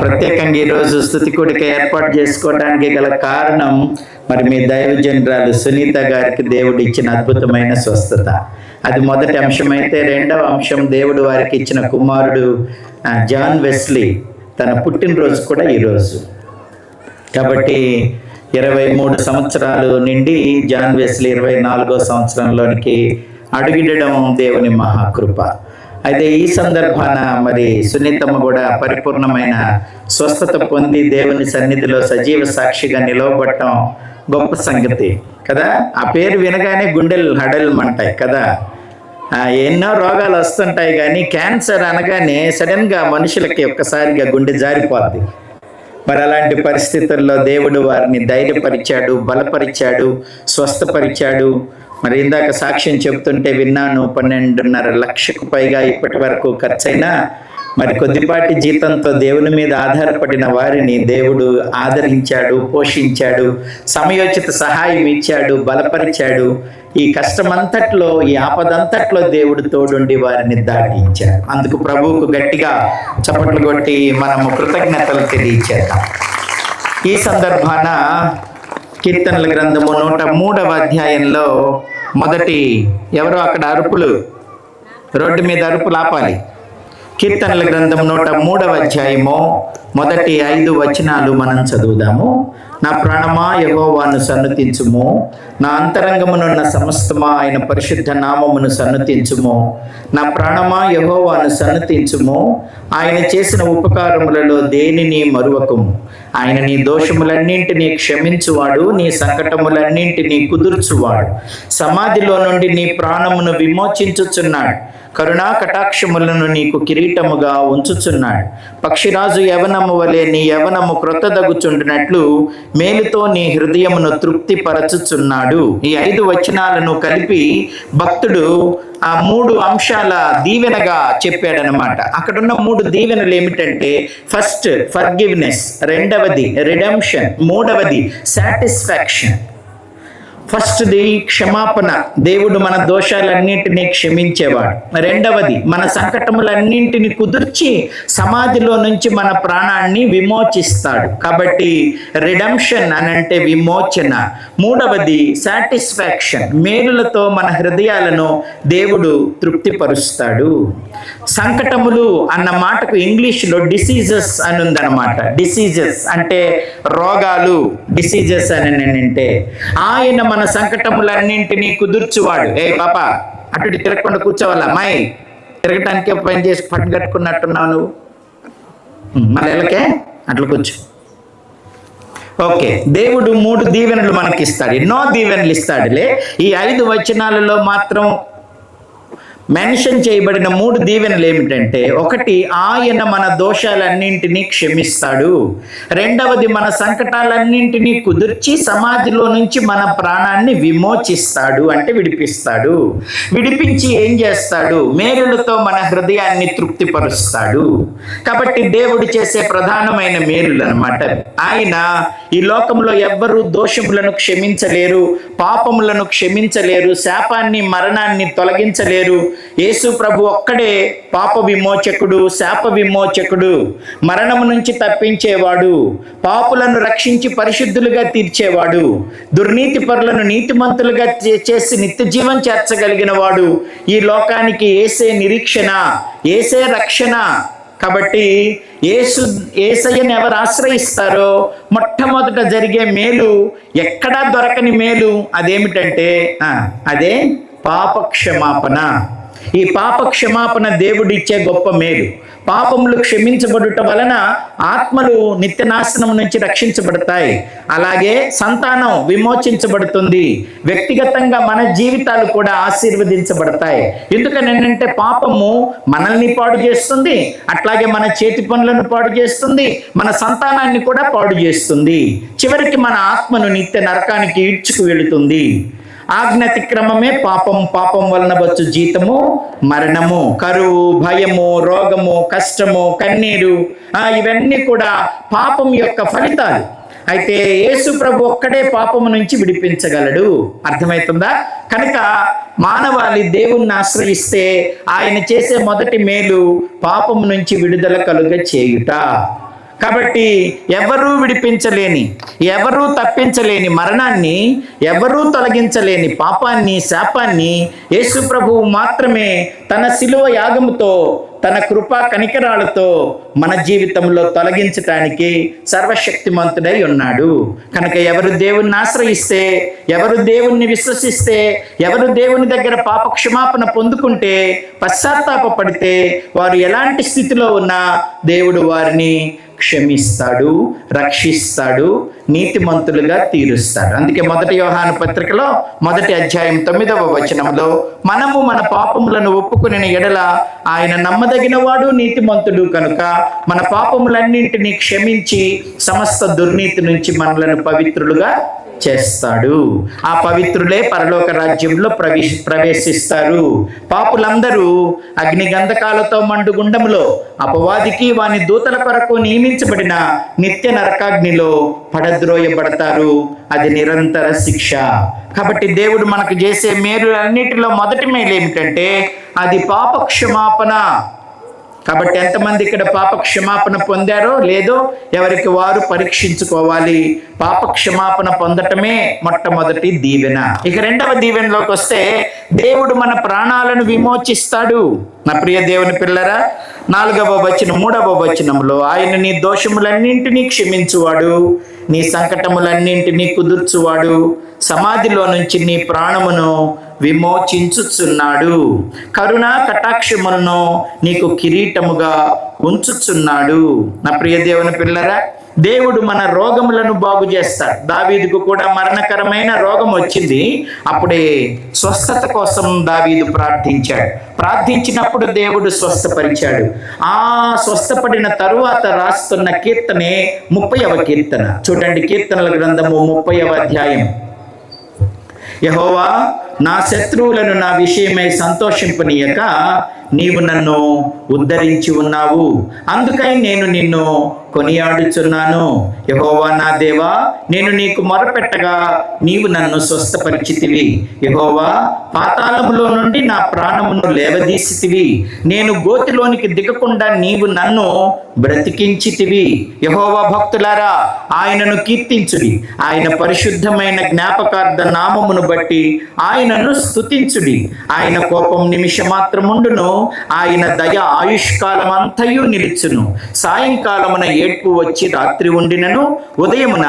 ప్రత్యేకంగా ఈరోజు స్తుతి కూడిక ఏర్పాటు చేసుకోవడానికి గల కారణం మరి మీ దైవజనురాలు సునీత గారికి దేవుడు ఇచ్చిన అద్భుతమైన స్వస్థత. అది మొదటి అంశం అయితే, రెండవ అంశం దేవుడు వారికి ఇచ్చిన కుమారుడు జాన్ వెస్లీ తన పుట్టినరోజు కూడా ఈరోజు. కాబట్టి 23 సంవత్సరాలు నిండి జాన్ వెస్లీ 24వ సంవత్సరంలోనికి అడుగిడడం దేవుని మహాకృప. అయితే ఈ సందర్భాన మరి సునీతమ్మ కూడా పరిపూర్ణమైన స్వస్థత పొంది దేవుని సన్నిధిలో సజీవ సాక్షిగా నిలవబడటం గొప్ప సంగతి కదా. ఆ పేరు వినగానే గుండెలు హడల్మంటాయి కదా. ఎన్నో రోగాలు వస్తుంటాయి, కానీ క్యాన్సర్ అనగానే సడన్గా మనుషులకి ఒక్కసారిగా గుండె జారిపోద్ది. మరి అలాంటి పరిస్థితుల్లో దేవుడు వారిని ధైర్యపరిచాడు, బలపరిచాడు, స్వస్థపరిచాడు. మరి ఇందాక సాక్ష్యం చెబుతుంటే విన్నాను, 12.5 లక్షకు పైగా ఇప్పటి వరకు ఖర్చైనా మరి కొద్దిపాటి జీతంతో దేవుని మీద ఆధారపడిన వారిని దేవుడు ఆదరించాడు, పోషించాడు, సమయోచిత సహాయం ఇచ్చాడు, బలపరిచాడు. ఈ కష్టమంతట్లో, ఈ ఆపదంతట్లో దేవుడు తోడుండి వారిని దాటించాడు. అందుకు ప్రభువుకు గట్టిగా చప్పట్లు కొట్టి మనము కృతజ్ఞతలు తెలియచేద్దాం. ఈ సందర్భాన కీర్తనల గ్రంథము 103వ అధ్యాయంలో మొదటి, ఎవరో అక్కడ అరుపులు, రోడ్డు మీద అరుపులు ఆపాలి. కీర్తనల గ్రంథం 103వ అధ్యాయము మొదటి 5 వచనాలు మనం చదువుదాము. నా ప్రాణమా యెహోవాను సన్నుతించుము, నా అంతరంగమునున్న సమస్తమా ఆయన పరిశుద్ధ నామమును సన్నుతించుము. నా ప్రాణమా యెహోవాను సన్నుతించుము, ఆయన చేసిన ఉపకారములలో దేనిని మరువకుము. ఆయన నీ దోషములన్నింటినీ క్షమించువాడు, నీ సంకటములన్నింటినీ కుదుర్చువాడు. సమాధిలో నుండి నీ ప్రాణమును విమోచించుచున్నాడు, కరుణా కటాక్షములను నీకు కిరీటముగా ఉంచుచున్నాడు. పక్షిరాజు యవనము వలె నీ యవనము క్రొత్తదగుచుండినట్లు మేలుతో నీ హృదయమును తృప్తిపరచుచున్నాడు. ఈ 5 వచనాలను కలిపి భక్తుడు ఆ 3 అంశాల దీవెనగా చెప్పాడనమాట. అక్కడున్న 3 దీవెనలు ఏమిటంటే, ఫస్ట్ ఫర్గివ్నెస్, రెండవది రిడెంప్షన్, మూడవది సాటిస్ఫాక్షన్. ఫస్ట్ది క్షమాపణ, దేవుడు మన దోషాలన్నింటినీ క్షమించేవాడు. రెండవది మన సంకటములన్నింటినీ కుదుర్చి సమాధిలో నుంచి మన ప్రాణాన్ని విమోచిస్తాడు. కాబట్టి రిడెంప్షన్ అనంటే విమోచన. మూడవది సాటిస్ఫాక్షన్, మేలులతో మన హృదయాలను దేవుడు తృప్తిపరుస్తాడు. సంకటములు అన్న మాటకు ఇంగ్లీష్లో డిసీజెస్ అని ఉందన్నమాట. డిసీజెస్ అంటే రోగాలు, డిసీజెస్ అని అంటే ఆయన మన సంకటములన్నింటినీ కుదుర్చువాడు. ఏ పాప, అటు తిరగకుండా కూర్చోవాలా? అమ్మాయి తిరగటానికే పని చేసి పట్టు కట్టుకున్నట్టున్నావు నువ్వు, మళ్ళీ ఎలాకే అట్లా కూర్చో. ఓకే, దేవుడు 3 దీవెనలు మనకి ఇస్తాడు, ఎన్నో దీవెనలు ఇస్తాడులే. ఈ 5 వచనాలలో మాత్రం మెన్షన్ చేయబడిన 3 దీవెనలు ఏమిటంటే, ఒకటి ఆయన మన దోషాలన్నింటినీ క్షమిస్తాడు, రెండవది మన సంకటాలన్నింటినీ కుదిర్చి సమాధిలో నుంచి మన ప్రాణాన్ని విమోచిస్తాడు, అంటే విడిపిస్తాడు. విడిపించి ఏం చేస్తాడు? మేలులతో మన హృదయాన్ని తృప్తిపరుస్తాడు. కాబట్టి దేవుడు చేసే ప్రధానమైన మేలులు అన్నమాట. ఆయన ఈ లోకంలో ఎవ్వరూ దోషములను క్షమించలేరు, పాపములను క్షమించలేరు, శాపాన్ని మరణాన్ని తొలగించలేరు. యేసు ప్రభు ఒక్కడే పాప విమోచకుడు, శాప విమోచకుడు, మరణము నుంచి తప్పించేవాడు, పాపులను రక్షించి పరిశుద్ధులుగా తీర్చేవాడు, దుర్నీతి పరులను నీతిమంతులుగా చేసి నిత్య జీవం చేర్చగలిగిన వాడు. ఈ లోకానికి యేసే నిరీక్షణ, యేసే రక్షణ. కాబట్టి యేసయ్యను ఎవరు ఆశ్రయిస్తారో మొట్టమొదట జరిగే మేలు, ఎక్కడా దొరకని మేలు, అదేమిటంటే అదే పాప క్షమాపణ. ఈ పాప క్షమాపణ దేవుడిచ్చే గొప్ప మేలు. పాపములు క్షమించబడుట వలన ఆత్మలు నిత్యనాశనం నుంచి రక్షించబడతాయి. అలాగే సంతానం విమోచించబడుతుంది. వ్యక్తిగతంగా మన జీవితాలు కూడా ఆశీర్వదించబడతాయి. ఎందుకనంటే పాపము మనల్ని పాడు చేస్తుంది, అట్లాగే మన చేతి పనులను పాడు చేస్తుంది, మన సంతానాన్ని కూడా పాడు చేస్తుంది. చివరికి మన ఆత్మను నిత్య నరకానికి ఈడ్చుకు వెళుతుంది. ఆజ్ఞాతిక్రమమే పాపం, పాపం వలన వచ్చు జీతము మరణము, కరువు, భయము, రోగము, కష్టము, కన్నీరు, ఇవన్నీ కూడా పాపం యొక్క ఫలితాలు. అయితే యేసు ప్రభు ఒక్కడే పాపము నుంచి విడిపించగలడు. అర్థమవుతుందా? కనుక మానవాళి దేవుణ్ణి ఆశ్రయిస్తే ఆయన చేసే మొదటి మేలు పాపము నుంచి విడుదల కలుగ చేయుట. కాబట్టి ఎవరూ విడిపించలేని, ఎవరూ తప్పించలేని మరణాన్ని, ఎవరూ తొలగించలేని పాపాన్ని, శాపాన్ని యేసు ప్రభువు మాత్రమే తన శిలువ యాగముతో, తన కృపా కనికరాలతో మన జీవితంలో తొలగించటానికి సర్వశక్తిమంతుడై ఉన్నాడు. కనుక ఎవరు దేవుణ్ణి ఆశ్రయిస్తే, ఎవరు దేవుణ్ణి విశ్వసిస్తే, ఎవరు దేవుని దగ్గర పాప క్షమాపణ పొందుకుంటే, పశ్చాత్తాపపడితే, వారు ఎలాంటి స్థితిలో ఉన్నా దేవుడు వారిని క్షమిస్తాడు, రక్షిస్తాడు, నీతిమంతులుగా తీరుస్తాడు. అందుకే 1 యోహాను పత్రికలో 1వ అధ్యాయం 9వ వచనంలో, మనము మన పాపములను ఒప్పుకునే ఎడల ఆయన నమ్మదగిన వాడు, నీతిమంతుడు కనుక మన పాపములన్నింటినీ క్షమించి సమస్త దుర్నీతి నుంచి మనలను పవిత్రులుగా చేస్తాడు. ఆ పవిత్రులే పరలోక రాజ్యంలో ప్రవేశిస్తారు. పాపులందరూ అగ్ని గంధకాలతో మండు గుండములో, అపవాదికి వాని దూతల కొరకు నియమించబడిన నిత్య నరకాగ్నిలో పడద్రోయబడతారు. అది నిరంతర శిక్ష. కాబట్టి దేవుడు మనకు చేసే మేలు అన్నిటిలో మొదటి మేలు ఏమిటంటే అది పాప క్షమాపణ. కాబట్టి ఎంతమంది ఇక్కడ పాప క్షమాపణ పొందారో లేదో ఎవరికి వారు పరీక్షించుకోవాలి. పాప క్షమాపణ పొందటమే మొట్టమొదటి దీవెన. ఇక రెండవ దీవెనలోకి వస్తే, దేవుడు మన ప్రాణాలను విమోచిస్తాడు. నా ప్రియ దేవుని పిల్లరా, 4వ వచనం 3వ వచనంలో, ఆయన నీ దోషములన్నింటినీ క్షమించువాడు, నీ సంకటములన్నింటినీ కుదుర్చువాడు, సమాధిలో నుంచి నీ ప్రాణమును విమోచించుచున్నాడు, కరుణా కటాక్షములను నీకు కిరీటముగా ఉంచుచున్నాడు. నా ప్రియ దేవుని పిల్లరా, దేవుడు మన రోగములను బాగు చేస్తాడు. దావీదుకు కూడా మరణకరమైన రోగం వచ్చింది. అప్పుడే స్వస్థత కోసం దావీదు ప్రార్థించినప్పుడు దేవుడు స్వస్థపరిచాడు. ఆ స్వస్థపడిన తరువాత రాస్తున్న కీర్తనే 30వ కీర్తన. చూడండి, కీర్తనల గ్రంథము 30వ అధ్యాయం. యెహోవా, నా శత్రువులను నా విషయమై సంతోషింపనీయక నీవు నన్ను ఉద్ధరించి ఉన్నావు, అందుకై నేను నిన్ను కొనియాడుచున్నాను. యెహోవా నా దేవా, నేను నీకు మొరపెట్టగా నీవు నన్ను స్వస్థపరిచితివి. యెహోవా, పాతాళములో నుండి నా ప్రాణమును లేవదీసితివి. నేను గోతిలోనికి దిగకుండా నీవు నన్ను బ్రతికించితివి. యెహోవా భక్తులారా, ఆయనను కీర్తించుడి. ఆయన పరిశుద్ధమైన జ్ఞాపకార్థ నామమును బట్టి ఆయనను స్తుతించుడి. ఆయన కోపం నిమిషమాత్రముండును, ఆయన దయ ఆయుష్కాలం అంతయు నిలుచును. సాయంకాలమున ఏడ్పు వచ్చి రాత్రి ఉండినను ఉదయమున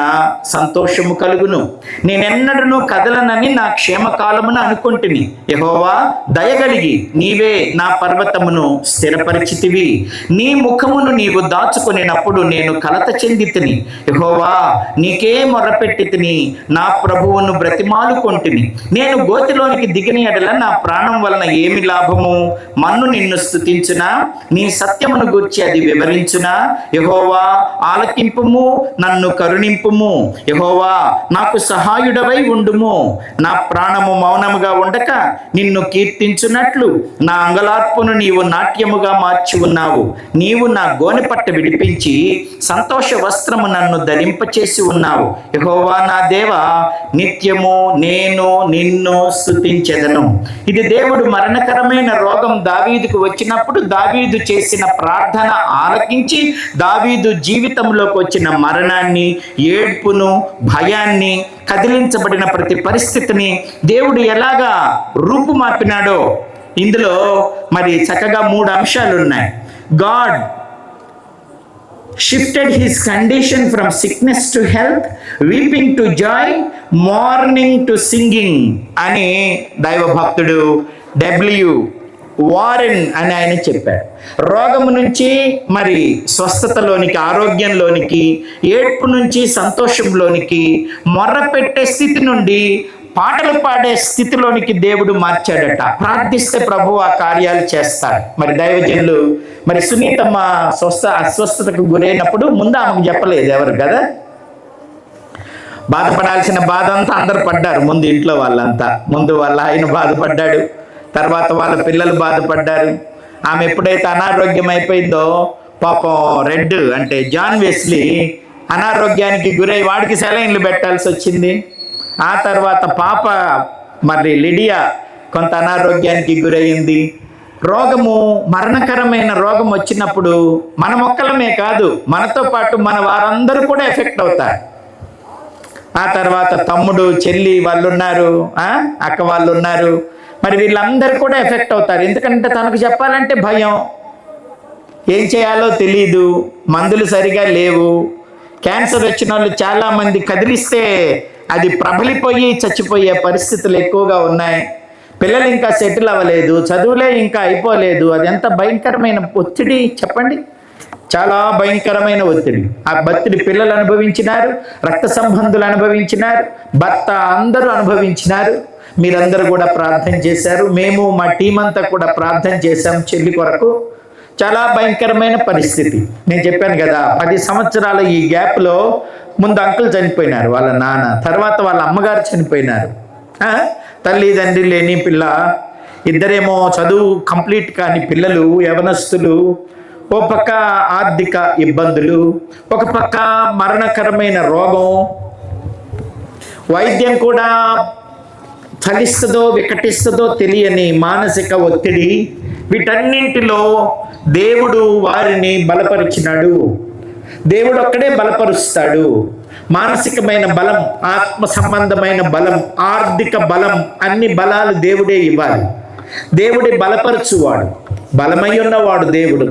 సంతోషము కలుగును. నేనెన్నడను కదలనని నా క్షేమకాలమున అనుకుంటుని. యెహోవా, దయగలిగి నీవే నా పర్వతమును స్థిరపరిచితివి. నీ ముఖమును నీవు దాచుకొనినప్పుడు నేను కలత చెందితిని. యెహోవా, నీకే మొరపెట్టితిని, నా ప్రభువును బ్రతిమాలుకొంటిని. నేను గోతిలోనికి దిగిన ఎడల నా ప్రాణం వలన ఏమి లాభము? మన్ను నిన్ను స్తుతించునా? నీ సత్యమును గూర్చి అది వివరించునా? యెహోవా, ఆలకింపుము, నన్ను కరుణింపుము. యెహోవా, నాకు సహాయుడవై ఉండుము. నా ప్రాణము మౌనముగా ఉండక నిన్ను కీర్తించున్నట్లు నా అంగలార్పును నీవు నాట్యముగా మార్చి ఉన్నావు. నీవు నా గోనెపట్ట విడిపించి సంతోష వస్త్రము నన్ను ధరింపచేసి ఉన్నావు. యెహోవా నా దేవా, నిత్యము నేను నిన్ను స్తుతించెదను. ఇది దేవుడు మరణకరమైన రోగం దావీదుకు వచ్చినప్పుడు దావీదు చేసిన ప్రార్థన ఆలకించి దావీదు జీవితంలోకి వచ్చిన మరణాన్ని, ఏడ్పును, భయాన్ని, కదిలించబడిన ప్రతి పరిస్థితిని దేవుడు ఎలాగా రూపుమాపినాడో ఇందులో మరి చక్కగా 3 అంశాలు ఉన్నాయి. God shifted his condition from sickness to health, weeping to joy, mourning to singing అని దైవ భక్తుడు వారెన్ అని ఆయన చెప్పాడు. రోగము నుంచి మరి స్వస్థతలోనికి, ఆరోగ్యంలోనికి, ఏడ్పు నుంచి సంతోషంలోనికి, మొర్రపెట్టే స్థితి నుండి పాటలు పాడే స్థితిలోనికి దేవుడు మార్చాడట. ప్రార్థిస్తే ప్రభు ఆ కార్యాలు చేస్తాడు. మరి దైవజనులు మరి సునీతమ్మ అస్వస్థతకు గురైనప్పుడు ముందు ఆమెకు చెప్పలేదు ఎవరు కదా. బాధపడాల్సిన బాధ అంతా అందరు పడ్డారు. ముందు ఇంట్లో వాళ్ళంతా, ముందు వాళ్ళ ఆయన బాధపడ్డాడు, తర్వాత వాళ్ళ పిల్లలు బాధపడ్డారు. ఆమె ఎప్పుడైతే అనారోగ్యం అయిపోయిందో పాపం రెడ్ అంటే జాన్ వెస్లీ అనారోగ్యానికి గురై వాడికి సెలైన్లు పెట్టాల్సి వచ్చింది. ఆ తర్వాత పాప మరి లిడియా కొంత అనారోగ్యానికి గురైంది. రోగము, మరణకరమైన రోగం వచ్చినప్పుడు మన మొక్కలమే కాదు, మనతో పాటు మన వారందరూ కూడా ఎఫెక్ట్ అవుతారు. ఆ తర్వాత తమ్ముడు, చెల్లి వాళ్ళు ఉన్నారు, అక్క వాళ్ళు ఉన్నారు, మరి వీళ్ళందరూ కూడా ఎఫెక్ట్ అవుతారు. ఎందుకంటే తనకు చెప్పాలంటే భయం, ఏం చేయాలో తెలీదు, మందులు సరిగా లేవు. క్యాన్సర్ వచ్చిన వాళ్ళు చాలామంది కదిలిస్తే అది ప్రబలిపోయి చచ్చిపోయే పరిస్థితులు ఎక్కువగా ఉన్నాయి. పిల్లలు ఇంకా సెటిల్ అవ్వలేదు, చదువులే ఇంకా అయిపోలేదు. అది ఎంత భయంకరమైన ఒత్తిడి చెప్పండి, చాలా భయంకరమైన ఒత్తిడి. ఆ ఒత్తిడి పిల్లలు అనుభవించినారు, రక్త సంబంధులు అనుభవించినారు, భర్త అందరూ అనుభవించినారు. మీరందరూ కూడా ప్రార్థన చేశారు, మేము మా టీం అంతా కూడా ప్రార్థన చేశాం చెల్లి కొరకు. చాలా భయంకరమైన పరిస్థితి. నేను చెప్పాను కదా, 10 సంవత్సరాల ఈ గ్యాప్లో ముందు అంకుల్ చనిపోయినారు, వాళ్ళ నాన్న, తర్వాత వాళ్ళ అమ్మగారు చనిపోయినారు. తల్లిదండ్రి లేని పిల్ల, ఇద్దరేమో చదువు కంప్లీట్ కాని పిల్లలు, యవనస్తులు. ఓ పక్క ఆర్థిక ఇబ్బందులు, ఒక పక్క మరణకరమైన రోగం, వైద్యం కూడా ఫలిస్తుందో వికటిస్తుందో తెలియని మానసిక ఒత్తిడి. వీటన్నింటిలో దేవుడు వారిని బలపరిచినాడు. దేవుడు ఒక్కడే బలపరుస్తాడు. మానసికమైన బలం, ఆత్మ సంబంధమైన బలం, ఆర్థిక బలం, అన్ని బలాలు దేవుడే ఇవ్వాలి. దేవుడి బలపరచువాడు, బలమై ఉన్నవాడు దేవుడు.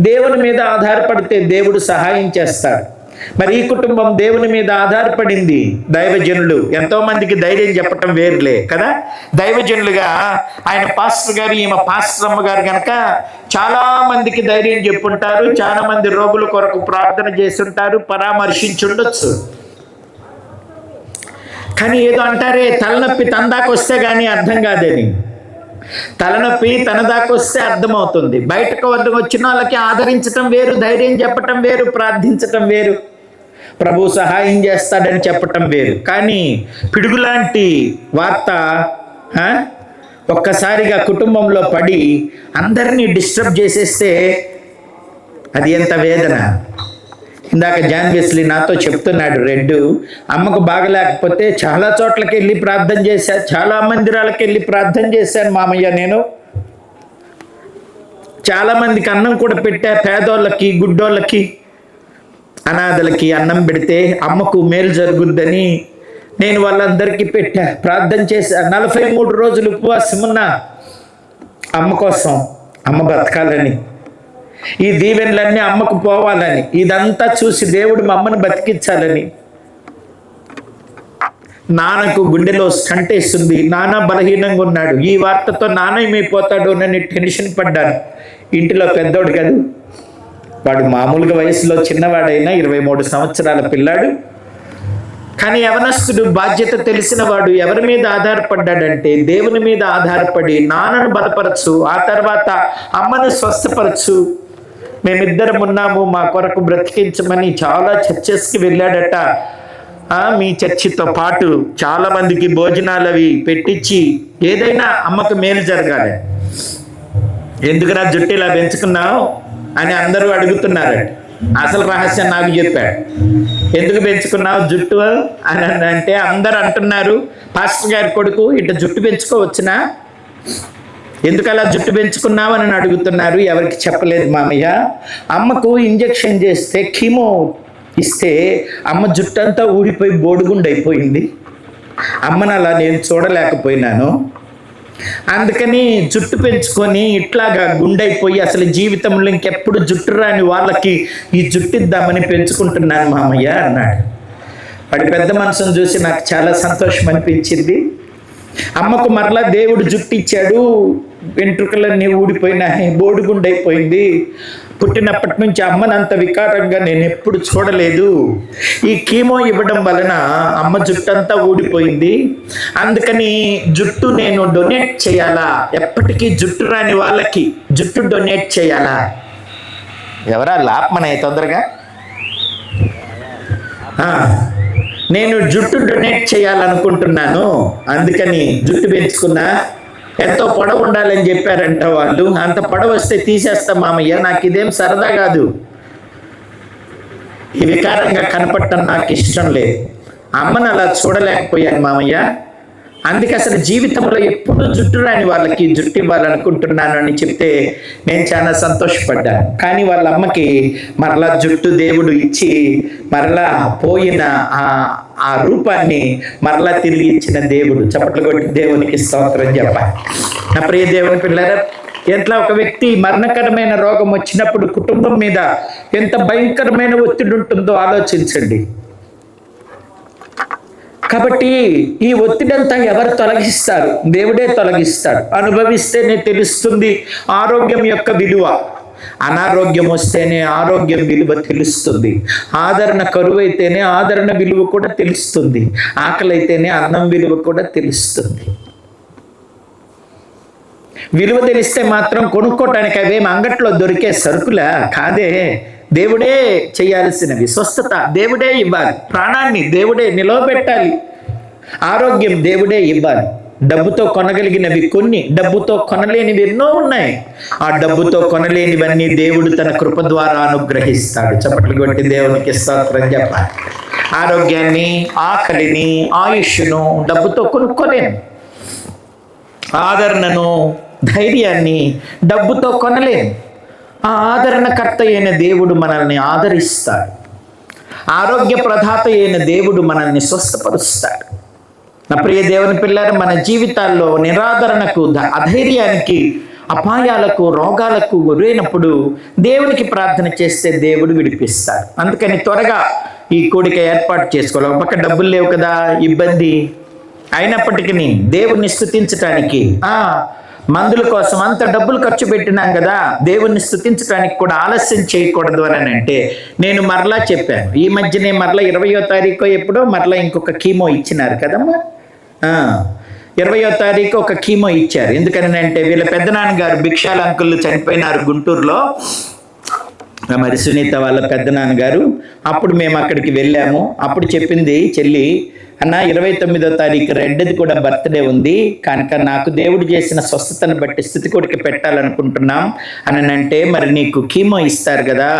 దేవుని మీద ఆధారపడితే దేవుడు సహాయం చేస్తాడు. మరి ఈ కుటుంబం దేవుని మీద ఆధారపడింది. దైవజనులు ఎంతోమందికి ధైర్యం చెప్పటం వేరులే కదా. దైవజనులుగా ఆయన పాస్టర్ గారు, ఈమె పాస్టర్ అమ్మ గారు కనుక చాలా మందికి ధైర్యం చెప్పుంటారు. చాలా మంది రోగుల కొరకు ప్రార్థన చేస్తుంటారు, పరామర్శించుండొచ్చు. కానీ ఏదో అంటారే, తలనొప్పి తన దాకా వస్తే కానీ అర్థం కాదని. తలనొప్పి తన దాకా వస్తే అర్థమవుతుంది. బయటకు వద్దకు వచ్చిన వాళ్ళకి ఆదరించటం వేరు, ధైర్యం చెప్పటం వేరు, ప్రార్థించటం వేరు, ప్రభు సహాయం చేస్తాడని చెప్పటం వేరు. కానీ పిడుగులాంటి వార్త ఒక్కసారిగా కుటుంబంలో పడి అందరినీ డిస్టర్బ్ చేసేస్తే అది ఎంత వేదన. ఇందాక జాన్ వెస్లీ నాతో చెప్తున్నాడు, రెడ్డు అమ్మకు బాగలేకపోతే చాలా చోట్లకి వెళ్ళి ప్రార్థన చేశాను, చాలా మందిరాలకు వెళ్ళి ప్రార్థన చేశాను మామయ్య. నేను చాలామందికి అన్నం కూడా పెట్టా, పేదోళ్ళకి, గుడ్డోళ్ళకి, అనాథలకి అన్నం పెడితే అమ్మకు మేలు జరుగుద్దని నేను వాళ్ళందరికీ పెట్టా, ప్రార్థన చేశా. 43 రోజులు ఉపవాసం ఉన్నా అమ్మ కోసం, అమ్మ బ్రతకాలని, ఈ దీవెనలన్నీ అమ్మకు పోవాలని. ఇదంతా చూసి దేవుడు మా అమ్మను బతికించాలని. నాన్నకు గుండెలో స్టంటేస్తుంది, నాన్న బలహీనంగా ఉన్నాడు. ఈ వార్తతో నాన్న ఏమైపోతాడు అని టెన్షన్ పడ్డాను. ఇంటిలో పెద్దోడు కాదు వాడు, మామూలుగా వయసులో చిన్నవాడైనా 23 సంవత్సరాల పిల్లాడు. కానీ యవనస్తుడు, బాధ్యత తెలిసిన వాడు. ఎవరి మీద ఆధారపడ్డాడంటే దేవుని మీద ఆధారపడి నాన్నను బలపరచు, ఆ తర్వాత అమ్మను స్వస్థపరచు, మేమిద్దరం ఉన్నాము, మా కొరకు బ్రతికించమని చాలా చర్చెస్కి వెళ్ళాడట. మీ చర్చితో పాటు చాలా మందికి భోజనాలు అవి పెట్టించి ఏదైనా అమ్మకు మేలు జరగాలి. ఎందుకురా జుట్టు ఇలా పెంచుకున్నావు అని అందరూ అడుగుతున్నారట. అసలు రహస్యం నాకు చెప్పాడు. ఎందుకు పెంచుకున్నావు జుట్టు అని అంటే అందరు అంటున్నారు, పాస్టర్ గారి కొడుకు ఇట్లా జుట్టు పెంచుకోవచ్చునా, ఎందుకు అలా జుట్టు పెంచుకున్నావు అని అడుగుతున్నారు. ఎవరికి చెప్పలేదు మామయ్య. అమ్మకు ఇంజెక్షన్ చేస్తే, కీమో ఇస్తే అమ్మ జుట్టు అంతా ఊడిపోయి బోడిగుండైపోయింది. అమ్మను అలా నేను చూడలేకపోయినాను, అందుకని జుట్టు పెంచుకొని ఇట్లాగా గుండైపోయి అసలు జీవితంలో ఇంకెప్పుడు జుట్టు రాని వాళ్ళకి ఈ జుట్టు ఇద్దామని పెంచుకుంటున్నాను మామయ్య అన్నాడు. వాడి పెద్ద మనసును చూసి నాకు చాలా సంతోషం అనిపించింది. అమ్మకు మరలా దేవుడు జుట్టు ఇచ్చాడు, వెంట్రుకలన్నీ ఊడిపోయినాయి, బోడిగుండైపోయింది. పుట్టినప్పటి నుంచి అమ్మనంత వికారంగా నేను ఎప్పుడు చూడలేదు. ఈ కీమో ఇవ్వడం వలన అమ్మ జుట్టు అంతా ఊడిపోయింది. అందుకని జుట్టు నేను డొనేట్ చేయాలా, ఎప్పటికీ జుట్టు రాని వాళ్ళకి జుట్టు డొనేట్ చేయాలా. ఎవరా లాపమనే తొందరగా, నేను జుట్టు డొనేట్ చేయాలనుకుంటున్నాను, అందుకని జుట్టు పెంచుకున్నా. ఎంతో పొడవు ఉండాలని చెప్పారంట వాళ్ళు. అంత పొడవు వస్తే తీసేస్తాం మామయ్య, నాకు ఇదేం సరదా కాదు, ఈ వికారంగా కనపడటం నాకు ఇష్టం లేదు. అమ్మను అలా చూడలేకపోయాను మామయ్య, అందుకే అసలు జీవితంలో ఎప్పుడు జుట్టు రాని వాళ్ళకి జుట్టు ఇవ్వాలనుకుంటున్నాను అని చెప్తే నేను చాలా సంతోషపడ్డాను. కానీ వాళ్ళ అమ్మకి మరలా జుట్టు దేవుడు ఇచ్చి మరలా పోయిన ఆ రూపాన్ని మరలా తిరిగి ఇచ్చిన దేవుడు. చప్పట్లు కొట్టి దేవునికి స్తోత్రం చెప్పాలి. నా ప్రియ దేవుని పిల్లరా, ఎట్లా ఒక వ్యక్తి మరణకరమైన రోగం వచ్చినప్పుడు కుటుంబం మీద ఎంత భయంకరమైన ఒత్తిడి ఉంటుందో ఆలోచించండి. కాబట్టి ఈ ఒత్తిడంతా ఎవరు తొలగిస్తారు? దేవుడే తొలగిస్తాడు. అనుభవిస్తేనే తెలుస్తుంది ఆరోగ్యం యొక్క విలువ. అనారోగ్యం వస్తేనే ఆరోగ్యం విలువ తెలుస్తుంది. ఆదరణ కరువైతేనే ఆదరణ విలువ కూడా తెలుస్తుంది. ఆకలి అయితేనే అన్నం విలువ కూడా తెలుస్తుంది. విలువ తెలిస్తే మాత్రం కొనుక్కోవటానికి అవేం అంగట్లో దొరికే సరుకులా కాదే. దేవుడే చేయాల్సినవి. స్వస్థత దేవుడే ఇవ్వాలి. ప్రాణాన్ని దేవుడే నిలవబెట్టాలి. ఆరోగ్యం దేవుడే ఇవ్వాలి. డబ్బుతో కొనగలిగినవి కొన్ని, డబ్బుతో కొనలేనివి ఎన్నో ఉన్నాయి. ఆ డబ్బుతో కొనలేనివన్నీ దేవుడు తన కృప ద్వారా అనుగ్రహిస్తాడు. చప్పట్లు కొట్టి దేవునికి స్తోత్రం చెప్పాలి. ఆరోగ్యాన్ని, ఆకలిని, ఆయుష్ను డబ్బుతో కొనుక్కోలేము. ఆదరణను, ధైర్యాన్ని డబ్బుతో కొనలేము. ఆ ఆదరణకర్త అయిన దేవుడు మనల్ని ఆదరిస్తాడు. ఆరోగ్య ప్రదాత అయిన దేవుడు మనల్ని స్వస్థపరుస్తాడు. నా ప్రియ దేవుని పిల్లలు, మన జీవితాల్లో నిరాదరణకు, అధైర్యానికి, అపాయాలకు, రోగాలకు గురైనప్పుడు దేవునికి ప్రార్థన చేస్తే దేవుడు విడిపిస్తాడు. అందుకని త్వరగా ఈ కూడిక ఏర్పాటు చేసుకోవాలి. ఒక పక్క డబ్బులు లేవు కదా, ఇబ్బంది. అయినప్పటికీ దేవుణ్ణి స్తుతించటానికి, మందుల కోసం అంత డబ్బులు ఖర్చు పెట్టినాం కదా, దేవుణ్ణి స్తుతించడానికి కూడా ఆలస్యం చేయకూడదు అని అంటే నేను మరలా చెప్పాను. ఈ మధ్యనే మరలా 20వ తారీఖు ఎప్పుడో మరలా ఇంకొక కీమో ఇచ్చినారు కదమ్మా. 20వ తారీఖు ఒక కీమో ఇచ్చారు. ఎందుకని అంటే వీళ్ళ పెద్దనాన్నగారు భిక్షాల అంకుల్ చనిపోయినారు గుంటూరులో. మరి సునీత వాళ్ళ పెద్దనాన్నగారు. అప్పుడు మేము అక్కడికి వెళ్ళాము. అప్పుడు చెప్పింది చెల్లి, అన్న 29వ తారీఖు రెడ్డిది కూడా బర్త్డే ఉంది కనుక నాకు దేవుడు చేసిన స్వస్థతను బట్టి స్థుతి కొడుకు పెట్టాలనుకుంటున్నాం అని అంటే, మరి నీకు కీమో ఇస్తారు కదా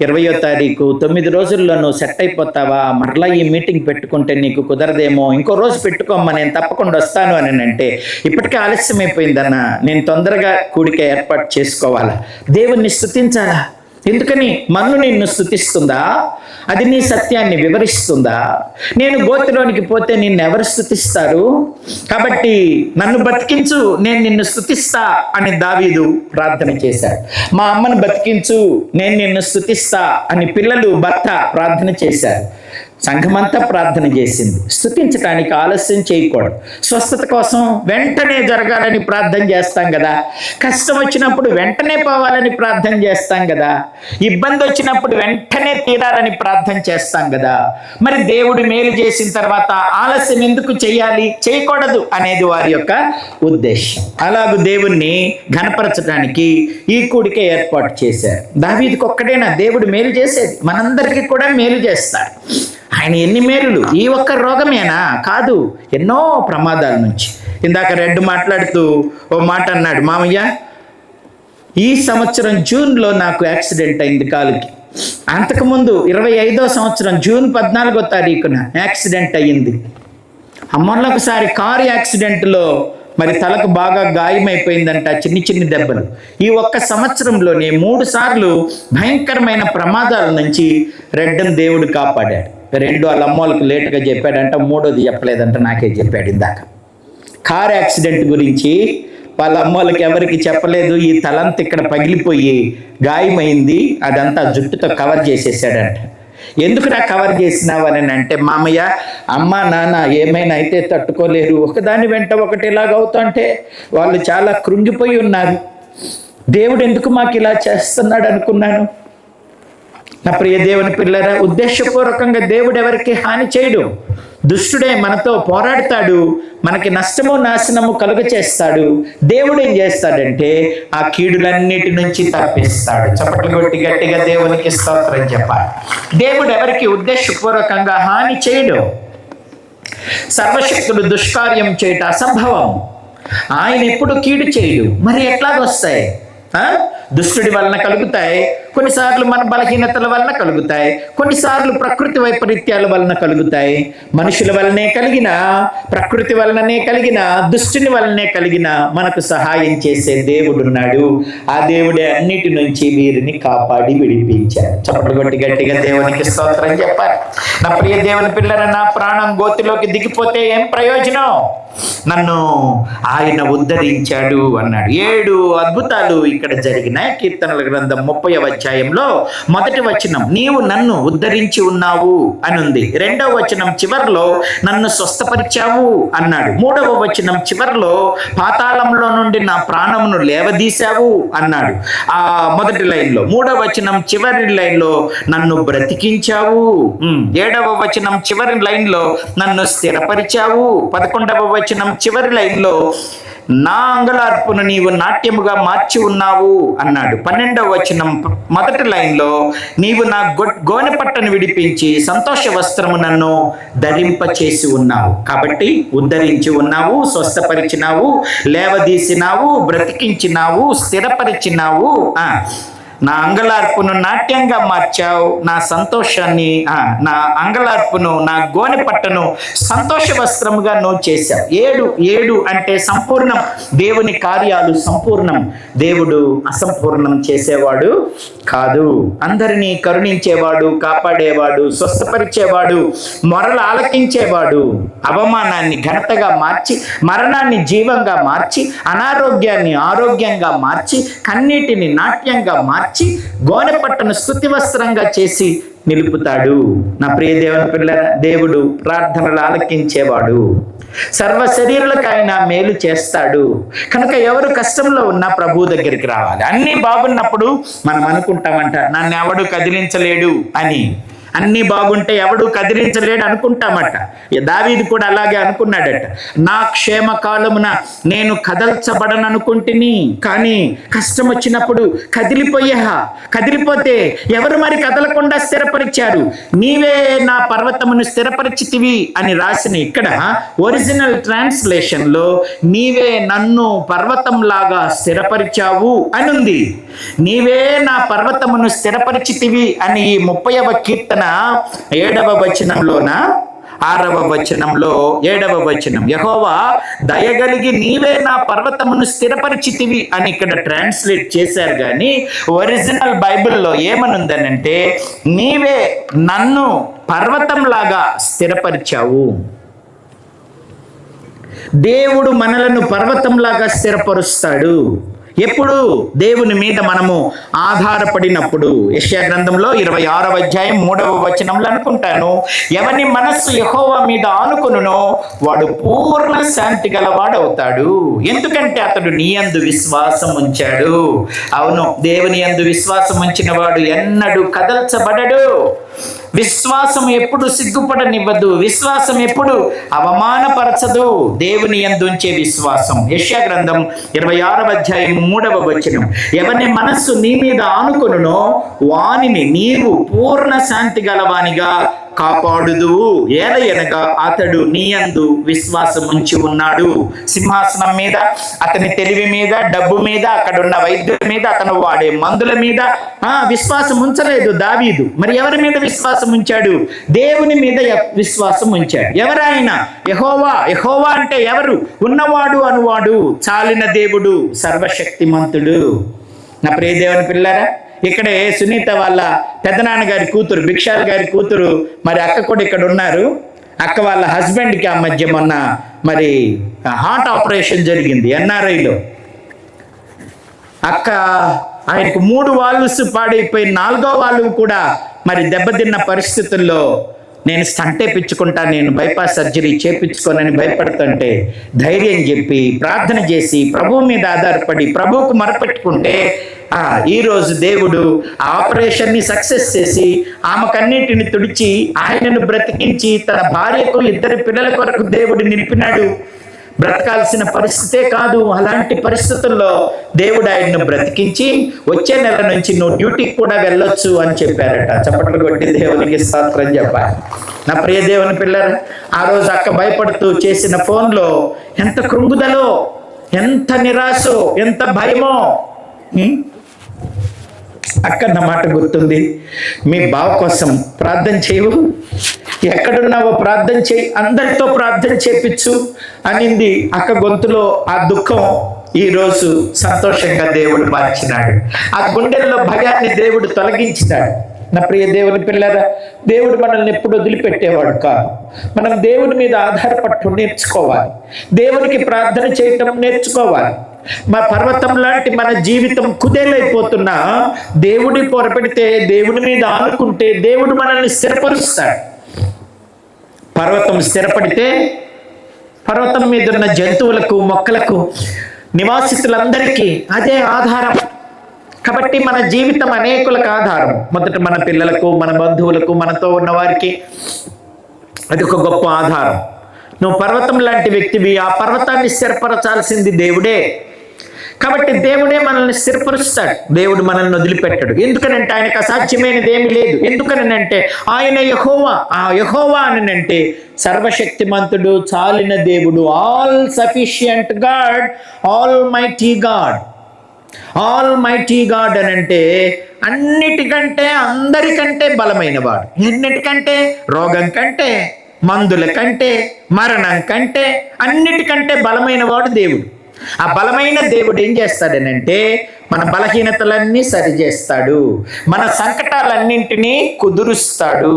20వ తారీఖు, 9 రోజుల్లో నువ్వు సెట్ అయిపోతావా? మరలా ఈ మీటింగ్ పెట్టుకుంటే నీకు కుదరదేమో, ఇంకో రోజు పెట్టుకోమ్మా, నేను తప్పకుండా వస్తాను అని అంటే, ఇప్పటికే ఆలస్యం అయిపోయిందన్న, నేను తొందరగా కూడిక ఏర్పాటు చేసుకోవాలా, దేవుణ్ణి స్తుతించాలా. ఎందుకని? మన్ను నిన్ను స్తుతిస్తుందా? అది నీ సత్యాన్ని వివరిస్తుందా? నేను గోతిలోనికి పోతే నిన్ను ఎవరు స్తుతిస్తారు? కాబట్టి నన్ను బతికించు, నేను నిన్ను స్తుతిస్తా అని దావీదు ప్రార్థన చేశాడు. మా అమ్మను బతికించు, నేను నిన్ను స్తుతిస్తా అని పిల్లలు, భర్త ప్రార్థన చేశారు. సంఘమంతా ప్రార్థన చేసింది. స్తుతించడానికి ఆలస్యం చేయకూడదు. స్వస్థత కోసం వెంటనే జరగాలని ప్రార్థన చేస్తాం కదా. కష్టం వచ్చినప్పుడు వెంటనే పోవాలని ప్రార్థన చేస్తాం కదా. ఇబ్బంది వచ్చినప్పుడు వెంటనే తీరాలని ప్రార్థన చేస్తాం కదా. మరి దేవుడు మేలు చేసిన తర్వాత ఆలస్యం ఎందుకు చేయాలి, చేయకూడదు అనేది వారి యొక్క ఉద్దేశం. అలాగూ దేవుణ్ణి ఘనపరచడానికి ఈ కూడిక ఏర్పాటు చేశారు. దావీదుకు ఒక్కడేనా దేవుడు మేలు చేసేది? మనందరికీ కూడా మేలు చేస్తాడు. ఆయన ఎన్ని మేలులు! ఈ ఒక్క రోగమేనా? కాదు, ఎన్నో ప్రమాదాల నుంచి. ఇందాక రెడ్డి మాట్లాడుతూ ఓ మాట అన్నాడు, మామయ్య ఈ సంవత్సరం జూన్లో నాకు యాక్సిడెంట్ అయింది కాలుకి. అంతకుముందు 25వ సంవత్సరం జూన్ 14వ తారీఖున యాక్సిడెంట్ అయ్యింది. మొన్నొకసారి కారు యాక్సిడెంట్లో మరి తలకు బాగా గాయమైపోయిందంట, చిన్ని చిన్ని దెబ్బలు. ఈ ఒక్క సంవత్సరంలోనే 3 సార్లు భయంకరమైన ప్రమాదాల నుంచి రెడ్డిని దేవుడు కాపాడాడు. 2 వాళ్ళ అమ్మోళ్ళకి లేటుగా చెప్పాడంట, 3వది చెప్పలేదంట, నాకే చెప్పాడు ఇందాక. కార్ యాక్సిడెంట్ గురించి వాళ్ళ అమ్మోళ్ళకి ఎవరికి చెప్పలేదు. ఈ తలంతా ఇక్కడ పగిలిపోయి గాయమైంది, అదంతా జుట్టుతో కవర్ చేసేసాడంట. ఎందుకురా కవర్ చేసినావు అని అంటే, మామయ్య అమ్మ నాన్న ఏమైనా అయితే తట్టుకోలేరు, ఒకదాని వెంట ఒకటి ఇలాగవుతుంటే వాళ్ళు చాలా కృంగిపోయి ఉన్నారు. దేవుడు ఎందుకు మాకు ఇలా చేస్తున్నాడు అనుకున్నాను. నా ప్రియ దేవుని పిల్లరా, ఉద్దేశపూర్వకంగా దేవుడు ఎవరికి హాని చేయడు. దుష్టుడే మనతో పోరాడతాడు, మనకి నష్టము నాశనము కలుగ చేస్తాడు. దేవుడు ఏం చేస్తాడంటే ఆ కీడులన్నిటి నుంచి తప్పిస్తాడు. చప్పట్లు కొట్టి గట్టిగా దేవునికి స్తోత్రం చెప్పాలి. దేవుడు ఎవరికి ఉద్దేశపూర్వకంగా హాని చేయడు. సర్వశక్తుడు దుష్కార్యం చేయట అసంభవం. ఆయన ఎప్పుడు కీడు చేయడు. మరి ఎట్లాగొస్తాయి? దుష్టుడి వలన కలుగుతాయి, కొన్నిసార్లు మన బలహీనతల వలన కలుగుతాయి, కొన్నిసార్లు ప్రకృతి వైపరీత్యాల వలన కలుగుతాయి. మనుషుల వలనే కలిగిన, ప్రకృతి వలననే కలిగిన, దుష్టుని వలనే కలిగిన మనకు సహాయం చేసే దేవుడు ఉన్నాడు. ఆ దేవుడే అన్నిటి నుంచి వీరిని కాపాడి విడిపించాడు. చప్పట్లు కొట్టి గట్టిగా దేవునికి స్తోత్రం చెప్పాలి. నా ప్రియ దేవుని పిల్లల, నా ప్రాణం గోతిలోకి దిగిపోతే ఏం ప్రయోజనం? నన్ను ఆయన ఉద్ధరించాడు అన్నాడు. 7 అద్భుతాలు ఇక్కడ జరిగినాయి. కీర్తనల గ్రంథం 30వ అధ్యాయంలో మొదటి వచనం నీవు నన్ను ఉద్ధరించి ఉన్నావు అని ఉంది. 2వ వచనం చివరిలో నన్ను స్వస్థపరిచావు అన్నాడు. 3వ వచనం చివరిలో పాతాళంలో నుండి నా ప్రాణమును లేవదీశావు అన్నాడు. ఆ మొదటి లైన్లో. 3వ వచనం చివరి లైన్లో నన్ను బ్రతికించావు. 7వ వచనం చివరి లైన్లో నన్ను స్థిరపరిచావు. 11వ వచనం చివరి లైన్లో నా అంగలార్పును నీవు నాట్యముగా మార్చి ఉన్నావు అన్నాడు. 12వ వచనం మొదటి లైన్లో నీవు నా గోనె పట్టను విడిపించి సంతోష వస్త్రము నన్ను ధరింపచేసి ఉన్నావు. కాబట్టి ఉద్ధరించి ఉన్నావు, స్వస్థపరిచినావు, లేవదీసినావు, బ్రతికించినావు, స్థిరపరిచినావు. నా అంగలార్పును నాట్యంగా మార్చావు, నా సంతోషాన్ని, నా అంగలార్పును, నా గోనె పట్టను సంతోష వస్త్రముగా నువ్వు చేశావు. 7 అంటే సంపూర్ణం. దేవుని కార్యాలు సంపూర్ణం. దేవుడు అసంపూర్ణం చేసేవాడు కాదు. అందరినీ కరుణించేవాడు, కాపాడేవాడు, స్వస్థపరిచేవాడు, మొరలు ఆలకించేవాడు. అవమానాన్ని ఘనతగా మార్చి, మరణాన్ని జీవంగా మార్చి, అనారోగ్యాన్ని ఆరోగ్యంగా మార్చి, కన్నీటిని నాట్యంగా మార్చి, గోనె పట్టను స్తుతి వస్త్రంగా చేసి నిలుపుతాడు. నా ప్రియ దేవుని పిల్లల, దేవుడు ప్రార్థనలు ఆలకించేవాడు. సర్వ శరీరులకు ఆయన మేలు చేస్తాడు. కనుక ఎవరు కష్టంలో ఉన్నా ప్రభు దగ్గరికి రావాలి. అన్నీ బాగున్నప్పుడు మనం అనుకుంటామంట నన్ను ఎవడు కదిలించలేడు అని. అన్నీ బాగుంటే ఎవడు కదిలించలేడు అనుకుంటామట. దావీదు కూడా అలాగే అనుకున్నాడట. నా క్షేమకాలమున నేను కదల్చబడననుకుంటుని, కానీ కష్టం వచ్చినప్పుడు కదిలిపోతే ఎవరు మరి కదలకుండా స్థిరపరిచారు? నీవే నా పర్వతమును స్థిరపరిచితివి అని రాసిన ఇక్కడ ఒరిజినల్ ట్రాన్స్లేషన్లో నీవే నన్ను పర్వతంలాగా స్థిరపరిచావు అనుంది. నీవే నా పర్వతమును స్థిరపరిచితివి అని ఈ 30వ కీర్తన 7వ వచనంలోన 6వ వచనంలో 7వ వచనం యెహోవా దయగలిగి నీవే నా పర్వతమును స్థిరపరిచితివి అని ఇక్కడ ట్రాన్స్లేట్ చేశారు. కానీ ఒరిజినల్ బైబిల్లో ఏమనుందనంటే నీవే నన్ను పర్వతంలాగా స్థిరపరిచావు. దేవుడు మనలను పర్వతంలాగా స్థిరపరుస్తాడు. ఎప్పుడు? దేవుని మీద మనము ఆధారపడినప్పుడు. యెషయా గ్రంథంలో 26వ అధ్యాయం 3వ వచనంలో అనుకుంటాను, ఎవని మనస్సు యెహోవా మీద ఆనుకొనునో వాడు పూర్ణ శాంతి గలవాడవుతాడు, ఎందుకంటే అతడు నీ యందు విశ్వాసం ఉంచాడు. అవును, దేవుని యందు విశ్వాసం ఉంచిన వాడు ఎన్నడూ కదల్చబడడు. విశ్వాసం ఎప్పుడు సిగ్గుపడనివ్వదు. విశ్వాసం ఎప్పుడు అవమానపరచదు. దేవుని యందు ఉంచే విశ్వాసం. యెషయా గ్రంథం 26వ అధ్యాయం 3వ వచనం, ఎవని మనస్సు నీ మీద ఆనుకొనునో వానిని నీవు పూర్ణ శాంతి గలవానిగా కాపాడుదువు, ఏలయనగా అతడు నీ యందు విశ్వాసం ఉంచి ఉన్నాడు. సింహాసనం మీద, అతని తెలివి మీద, డబ్బు మీద, అక్కడున్న వైద్యుల మీద, అతను వాడే మందుల మీద విశ్వాసం ఉంచలేదు దావీదు. మరి ఎవరి మీద విశ్వాసం ఉంచాడు? దేవుని మీద విశ్వాసం ఉంచాడు. ఎవరైనా యెహోవా. యెహోవా అంటే ఎవరు? ఉన్నవాడు అనువాడు, చాలిన దేవుడు, సర్వశక్తిమంతుడు. నా ప్రియ దేవుని పిల్లరా, ఇక్కడే సునీత వాళ్ళ పెద్దనాన్న గారి కూతురు, భిక్షాల్ గారి కూతురు, మరి అక్క కూడా ఇక్కడ ఉన్నారు. అక్క వాళ్ళ హస్బెండ్కి ఆ మధ్య మొన్న మరి హార్ట్ ఆపరేషన్ జరిగింది ఎన్ఆర్ఐలో. అక్క ఆయనకు 3 వాల్వ్స్ పాడైపోయి 4వ వాల్వ్ కూడా మరి దెబ్బతిన్న పరిస్థితుల్లో నేను స్టంట్ వేయించుకుంటా, నేను బైపాస్ సర్జరీ చేయించుకోనని భయపడుతుంటే ధైర్యం చెప్పి ప్రార్థన చేసి ప్రభువు మీద ఆధారపడి ప్రభువుకు మొరపెట్టుకుంటే ఈరోజు దేవుడు ఆపరేషన్ని సక్సెస్ చేసి ఆమెకన్నిటిని తుడిచి ఆయనను బ్రతికించి తన భార్యకు 2 పిల్లల కొరకు దేవుడు నిలిపినాడు. బ్రతకాల్సిన పరిస్థితే కాదు, అలాంటి పరిస్థితుల్లో దేవుడు ఆయన్ను బ్రతికించి వచ్చే నెల నుంచి నువ్వు డ్యూటీకి కూడా వెళ్ళొచ్చు అని చెప్పారట. చప్పట్లు కొట్టి దేవునికి స్తోత్రం చెప్పాలి. నా ప్రియ దేవుని పిల్లలు, ఆ రోజు అక్క భయపడుతూ చేసిన ఫోన్లో ఎంత కృంగుదలో, ఎంత నిరాశో, ఎంత భయమో. అక్కన్న మాట గుర్తుంది, మీ బావ కోసం ప్రార్థన చేయవు, ఎక్కడున్నావో ప్రార్థన చేయి, అందరితో ప్రార్థన చేపించు అనింది అక్క గొంతులో. ఆ దుఃఖం ఈరోజు సంతోషంగా దేవుడు మార్చినాడు. ఆ గుండెల్లో భయాన్ని దేవుడు తొలగించినాడు. నా ప్రియ దేవుని పిల్లరా, దేవుడు మనల్ని ఎప్పుడు వదిలిపెట్టేవాడు కాదు. మనం దేవుడి మీద ఆధారపడటం నేర్చుకోవాలి, దేవునికి ప్రార్థన చేయటం నేర్చుకోవాలి. మా పర్వతం లాంటి మన జీవితం కుదేలైపోతున్నా దేవుడి పొరపెడితే, దేవుడి మీద ఆనుకుంటే దేవుడు మనల్ని స్థిరపరుస్తాడు. పర్వతం స్థిరపడితే పర్వతం మీద ఉన్న జంతువులకు, మొక్కలకు, నివాసితులందరికీ అదే ఆధారం. కాబట్టి మన జీవితం అనేకులకు ఆధారం. మొదట మన పిల్లలకు, మన బంధువులకు, మనతో ఉన్న వారికి అది ఒక గొప్ప ఆధారం. నువ్వు పర్వతం లాంటి వ్యక్తివి, ఆ పర్వతాన్ని స్థిరపరచాల్సింది దేవుడే. కాబట్టి దేవుడే మనల్ని స్థిరపరుస్తాడు, దేవుడు మనల్ని వదిలిపెట్టాడు. ఎందుకనంటే ఆయనకు అసాధ్యమైనది ఏమి లేదు. ఎందుకనంటే ఆయన యెహోవా. ఆ యెహోవా అని అంటే సర్వశక్తిమంతుడు, చాలిన దేవుడు, all sufficient God, all mighty God. All mighty God అని అంటే అన్నిటికంటే, అందరికంటే బలమైన వాడు. ఎన్నిటికంటే? రోగం కంటే, మందుల కంటే, మరణం కంటే, అన్నిటికంటే బలమైన వాడు దేవుడు. ఆ బలమైన దేవుడు ఏం చేస్తాడనంటే మన బలహీనతలన్నీ సరిచేస్తాడు, మన సంకటాలన్నింటినీ కుదురుస్తాడు.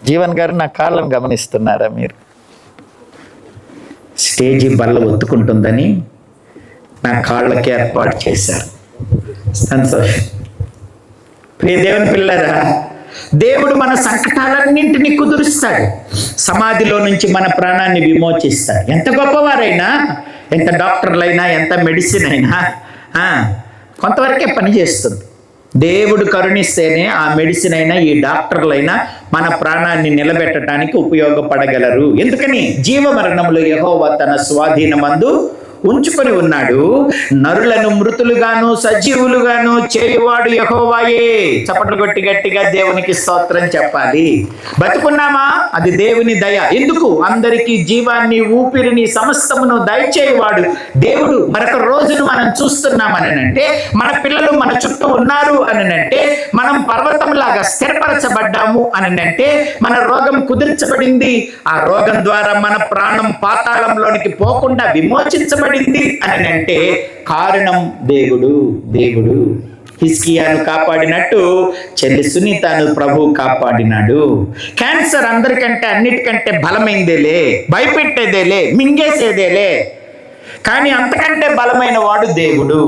జీవన్ గారు, నా కాళ్ళను గమనిస్తున్నారా మీరు? స్టేజీ బల్ల ఒత్తుకుంటుందని నా కాళ్ళకి ఏర్పాటు చేశారు. సంతోషం. ప్రియ దేవుని పిల్లరా, దేవుడు మన సంకటాలన్నింటినీ కుదురుస్తాడు. సమాధిలో నుంచి మన ప్రాణాన్ని విమోచిస్తాడు. ఎంత గొప్పవారైనా, ఎంత డాక్టర్లైనా, ఎంత మెడిసిన్ అయినా కొంతవరకే పనిచేస్తుంది. దేవుడు కరుణిస్తేనే ఆ మెడిసిన్ అయినా, ఈ డాక్టర్లైనా మన ప్రాణాన్ని నిలబెట్టడానికి ఉపయోగపడగలరు. ఎందుకని? జీవమరణములు యెహోవా తన స్వాధీనమందు ఉంచుకొని ఉన్నాడు. నరులను మృతులుగాను సజీవులుగాను చేయువాడు యెహోవాయే. చప్పట్లు కొట్టి గట్టిగా దేవునికి స్తోత్రం చెప్పాలి. బతుకున్నామా? అది దేవుని దయ. ఎందుకు? అందరికీ జీవాన్ని, ఊపిరిని, సమస్తమును దయచేయువాడు దేవుడు. మరొక రోజును మనం చూస్తున్నామని అంటే, మన పిల్లలు మన చుట్టూ ఉన్నారు అని అంటే, మనం పర్వతంలాగా స్థిరపరచబడ్డాము అని అంటే, మన రోగం కుదిర్చబడింది. ఆ రోగం ద్వారా మన ప్రాణం పాతాళంలోనికి పోకుండా విమోచించబడింది అని అంటే కారణం దేవుడు. దేవుడు హిజ్కియాను కాపాడినట్టు చెల్లి సునీతను ప్రభు కాపాడినాడు. క్యాన్సర్ అందరికంటే, అన్నిటికంటే బలమైందేలే, భయపెట్టేదేలే, మింగేసేదేలే, కానీ అంతకంటే బలమైన వాడు దేవుడు.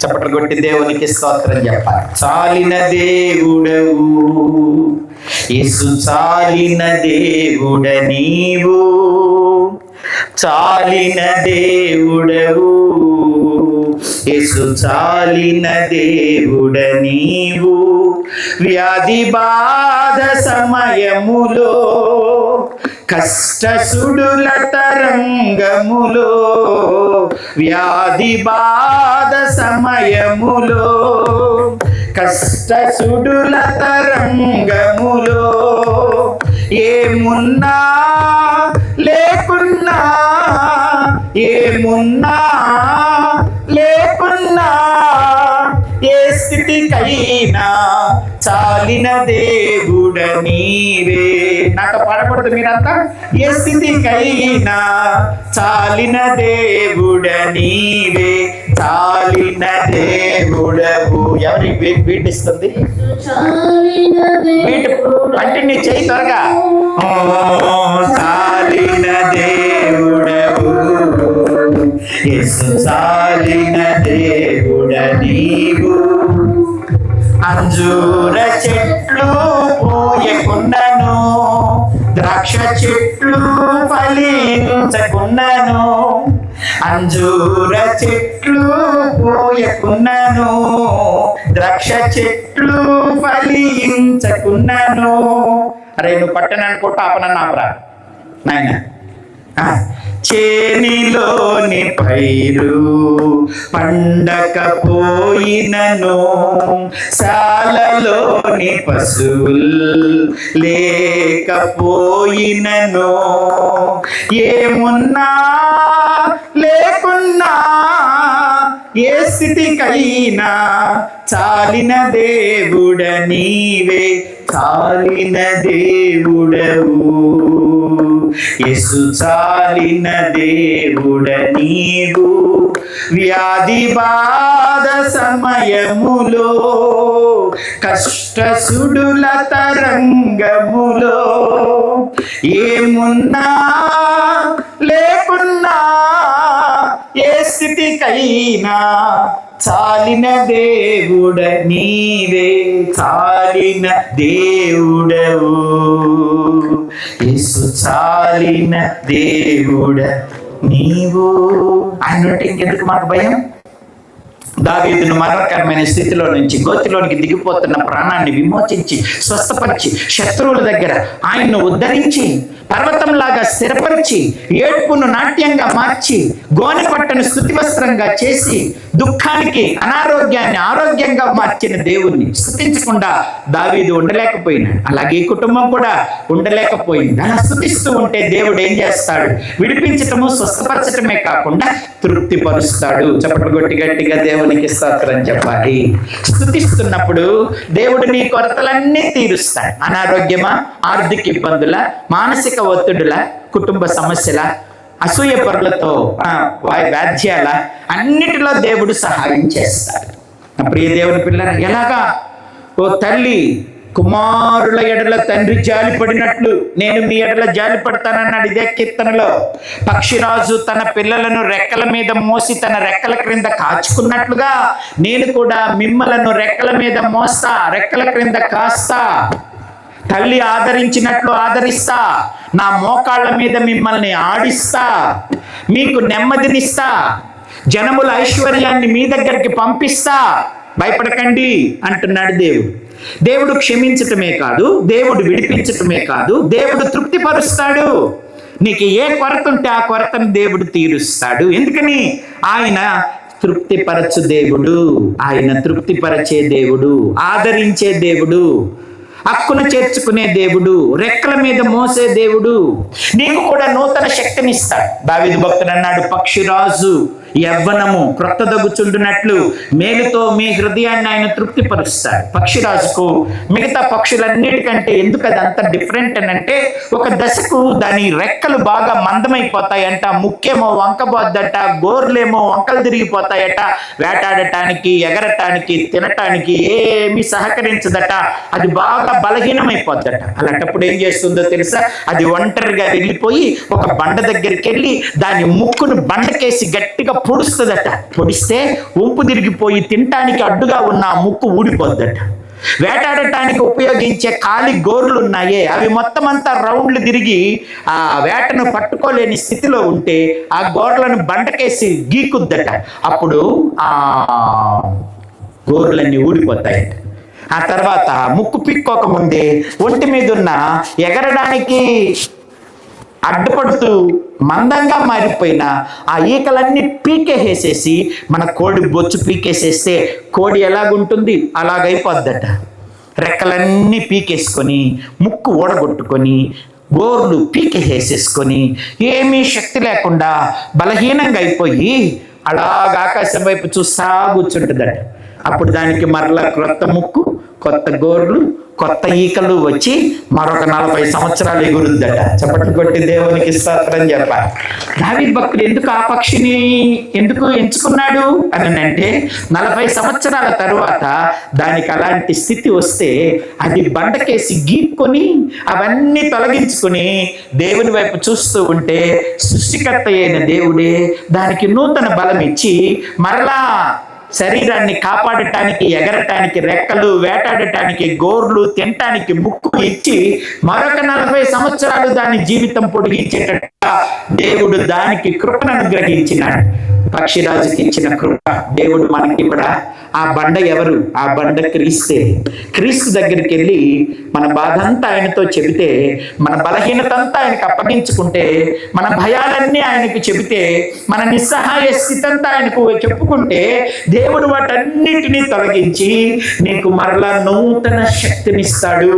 చప్పట్లు కొట్టి దేవునికి స్తోత్రం చెప్పాలి. చాలిన దేవుడవు యేసు, చాలిన దేవుడ నీవు, చాలిన దేవుడవు యేసు, చాలిన దేవుడ నీవు. వ్యాధి బాధ సమయములో, కష్ట సుడుల తరంగములో, వ్యాధి బాధ సమయములో, కష్ట సుడుల తరంగములో, ఏమున్నా లేకున్నా, ఏమున్నా లేకున్నా, ఏ స్థితికైనా చాలిన దేవుడ నీవే. నాతో పాడకూడదు మీరంతా? ఏ స్థితికైనా చాలిన దేవుడ నీవే, చాలిన దేవుడవు. ఎవరికి బీట్ ఇస్తుంది? అంటే నీ చెయ్యి త్వరగా. చాలిన దేవుడవు యేసు, చాలిన దేవుడ నీవు. అంజూర చెట్లు పూయకున్నను, ద్రాక్ష చెట్లు ఫలించకున్నను, అంజూర చెట్లు పూయకున్నను, ద్రాక్ష చెట్లు ఫలించకున్నను. అరే, నువ్వు పట్టణానికి ఆపనన్నా ఆపరా నాయన. చేనిలోని పైరు పండకపోయినను, శాలలోని పశువులు లేకపోయినను, ఏమున్నా లేకున్నా, ఏ స్థితికైనా చాలిన దేవుడ నీవే, చాలిన దేవుడవు. యేసు చాలిన దేవుడ నీవు, వ్యాధి బాధ సమయములో, కష్ట సుడుల తరంగములో, ఏమున్నా లేకున్నా ఏ స్థితికైనా చాలిన దేవుడ నీవే, చాలిన దేవుడవు. యేసు చాలిన దేవుడ నీవు. ఆయన ఉంటే ఇంకెందుకు మాకు భయం? దావీదును మరణకరమైన స్థితిలో నుంచి గోతిలోనికి దిగిపోతున్న ప్రాణాన్ని విమోచించి స్వస్థపరిచి శత్రువుల దగ్గర ఆయన్ను ఉద్ధరించి పర్వతంలాగా స్థిరపరిచి ఏడ్పును నాట్యంగా మార్చి గోనె పట్టను స్తుతి వస్త్రంగా చేసి దుఃఖానికి అనారోగ్యాన్ని ఆరోగ్యంగా మార్చిన దేవుణ్ణి స్తుతించకుండా దావీదు ఉండలేకపోయినాడు. అలాగే కుటుంబం కూడా ఉండలేకపోయింది. అలా స్తుతిస్తూ ఉంటే దేవుడు ఏం చేస్తాడు? విడిపించటము స్వస్థపరచటమే కాకుండా తృప్తిపరుస్తాడు. చప్పట్లు కొట్టి గట్టిగా దేవునికి స్తోత్రం చెప్పాలి. స్తుతిస్తున్నప్పుడు దేవుడు నీ కొరతలన్నీ తీరుస్తాడు. అనారోగ్యమా, ఆర్థిక ఇబ్బందుల, మానసిక ఒత్తిడుల, కుటుంబ సమస్యల, అసూయ పరులతో వ్యాధ్యాల అన్నిటిలో దేవుడు సహాయం చేస్తాడు. నా ప్రియ దేవుని పిల్లలు, ఎలాగా? ఓ తల్లి కుమారుల ఎడల తండ్రి జాలి పడినట్లు నేను మీ ఎడల జాలి పడతానన్నాడు ఇదే కీర్తనలో. పక్షిరాజు తన పిల్లలను రెక్కల మీద మోసి తన రెక్కల క్రింద కాచుకున్నట్లుగా నేను కూడా మిమ్మలను రెక్కల మీద మోస్తా, రెక్కల క్రింద కాస్తా. తల్లి ఆదరించినట్లు ఆదరిస్తా, నా మోకాళ్ళ మీద మిమ్మల్ని ఆడిస్తా, మీకు నెమ్మదినిస్తా, జనముల ఐశ్వర్యాన్ని మీ దగ్గరికి పంపిస్తా, భయపడకండి అంటున్నాడు దేవుడు. దేవుడు క్షమించటమే కాదు, దేవుడు విడిపించటమే కాదు, దేవుడు తృప్తిపరుస్తాడు. నీకు ఏ కొరత ఉంటే ఆ కొరతను దేవుడు తీరుస్తాడు. ఎందుకని? ఆయన తృప్తిపరచు దేవుడు, ఆయన తృప్తిపరచే దేవుడు, ఆదరించే దేవుడు, హక్కును చేర్చుకునే దేవుడు, రెక్కల మీద మోసే దేవుడు. నీకు కూడా నూతన శక్తినిస్తాడు. దావీదు భక్తుడు అన్నాడు, పక్షిరాజు యవ్వనము క్రొత్తదగుచుండునట్లు మేలుతో మీ హృదయాన్ని ఆయన తృప్తిపరుస్తాడు. పక్షిరాజుకు మిగతా పక్షులన్నిటికంటే ఎందుకు అది అంత డిఫరెంట్ అని అంటే, ఒక దశకు దాని రెక్కలు బాగా మందమైపోతాయంట, ముక్కేమో వంకబోద్దట, గోర్లేమో వంకలు తిరిగిపోతాయట, వేటాడటానికి, ఎగరటానికి, తినటానికి ఏమీ సహకరించదట, అది బాగా బలహీనమైపోద్దట. అలాంటప్పుడు ఏం చేస్తుందో తెలుసా? అది ఒంటరిగా వెళ్ళిపోయి ఒక బండ దగ్గరికి వెళ్ళి దాని ముక్కును బండకేసి గట్టిగా పొడుస్తుందట. పొడిస్తే వంపు తిరిగిపోయి తినటానికి అడ్డుగా ఉన్న ఆ ముక్కు ఊడిపోద్దట. వేటాడటానికి ఉపయోగించే కాలి గోర్లు ఉన్నాయే, అవి మొత్తం అంతా రౌండ్లు తిరిగి ఆ వేటను పట్టుకోలేని స్థితిలో ఉంటే ఆ గోర్లను బండకేసి గీకుద్దట. అప్పుడు ఆ గోర్లన్నీ ఊడిపోతాయట. ఆ తర్వాత ముక్కు పిక్కోకముందే ఒంటి మీద ఉన్న ఎగరడానికి అడ్డుపడుతూ మందంగా మారిపోయిన ఆ ఈకలన్నీ పీకేసేసి, మన కోడి బొచ్చు పీకేసేస్తే కోడి ఎలాగుంటుంది అలాగైపోద్దట. రెక్కలన్నీ పీకేసుకొని, ముక్కు ఊడగొట్టుకొని, గోర్లు పీకేసేసుకొని, ఏమీ శక్తి లేకుండా బలహీనంగా అయిపోయి అలాగ ఆకాశం వైపు చూస్తా కూర్చుంటుందట. అప్పుడు దానికి మరలా క్రొత్త ముక్కు, కొత్త గోర్లు, కొత్త ఈకలు వచ్చి మరొక 40 సంవత్సరాలు ఎగురుద్దట. చప్పట్లు కొట్టి దేవునికి స్తోత్రం చెప్పాలి. దావీదు భక్తుడు ఎందుకు ఆ పక్షిని ఎందుకు ఎంచుకున్నాడు అని అంటే, 40 సంవత్సరాల తరువాత దానికి అలాంటి స్థితి వస్తే అది బండకేసి గీక్కొని అవన్నీ తొలగించుకొని దేవుని వైపు చూస్తూ ఉంటే సృష్టికర్త అయిన దేవుడే దానికి నూతన బలం ఇచ్చి మరలా శరీరాన్ని కాపాడటానికి, ఎగరటానికి రెక్కలు, వేటాడటానికి గోర్లు, తినటానికి ముక్కు ఇచ్చి మరొక 40 సంవత్సరాలు దాని జీవితం పొడిగించేటట్టుగా దేవుడు దానికి కృపను అనుగ్రహించినాడు. పక్షిరాజుకి ఇచ్చిన కృప దేవుడు మనకి కూడా. ఆ బండ ఎవరు? ఆ బండ క్రీస్తే. క్రీస్తు దగ్గరికి వెళ్ళి మన బాధ అంతా ఆయనతో చెబితే, మన బలహీనత అంతా ఆయనకు అప్పగించుకుంటే, మన భయాలన్నీ ఆయనకు చెబితే, మన నిస్సహాయ స్థితి అంతా ఆయనకు చెప్పుకుంటే దేవుడు వాటన్నిటినీ తొలగించి నీకు మరలా నూతన శక్తినిస్తాడు.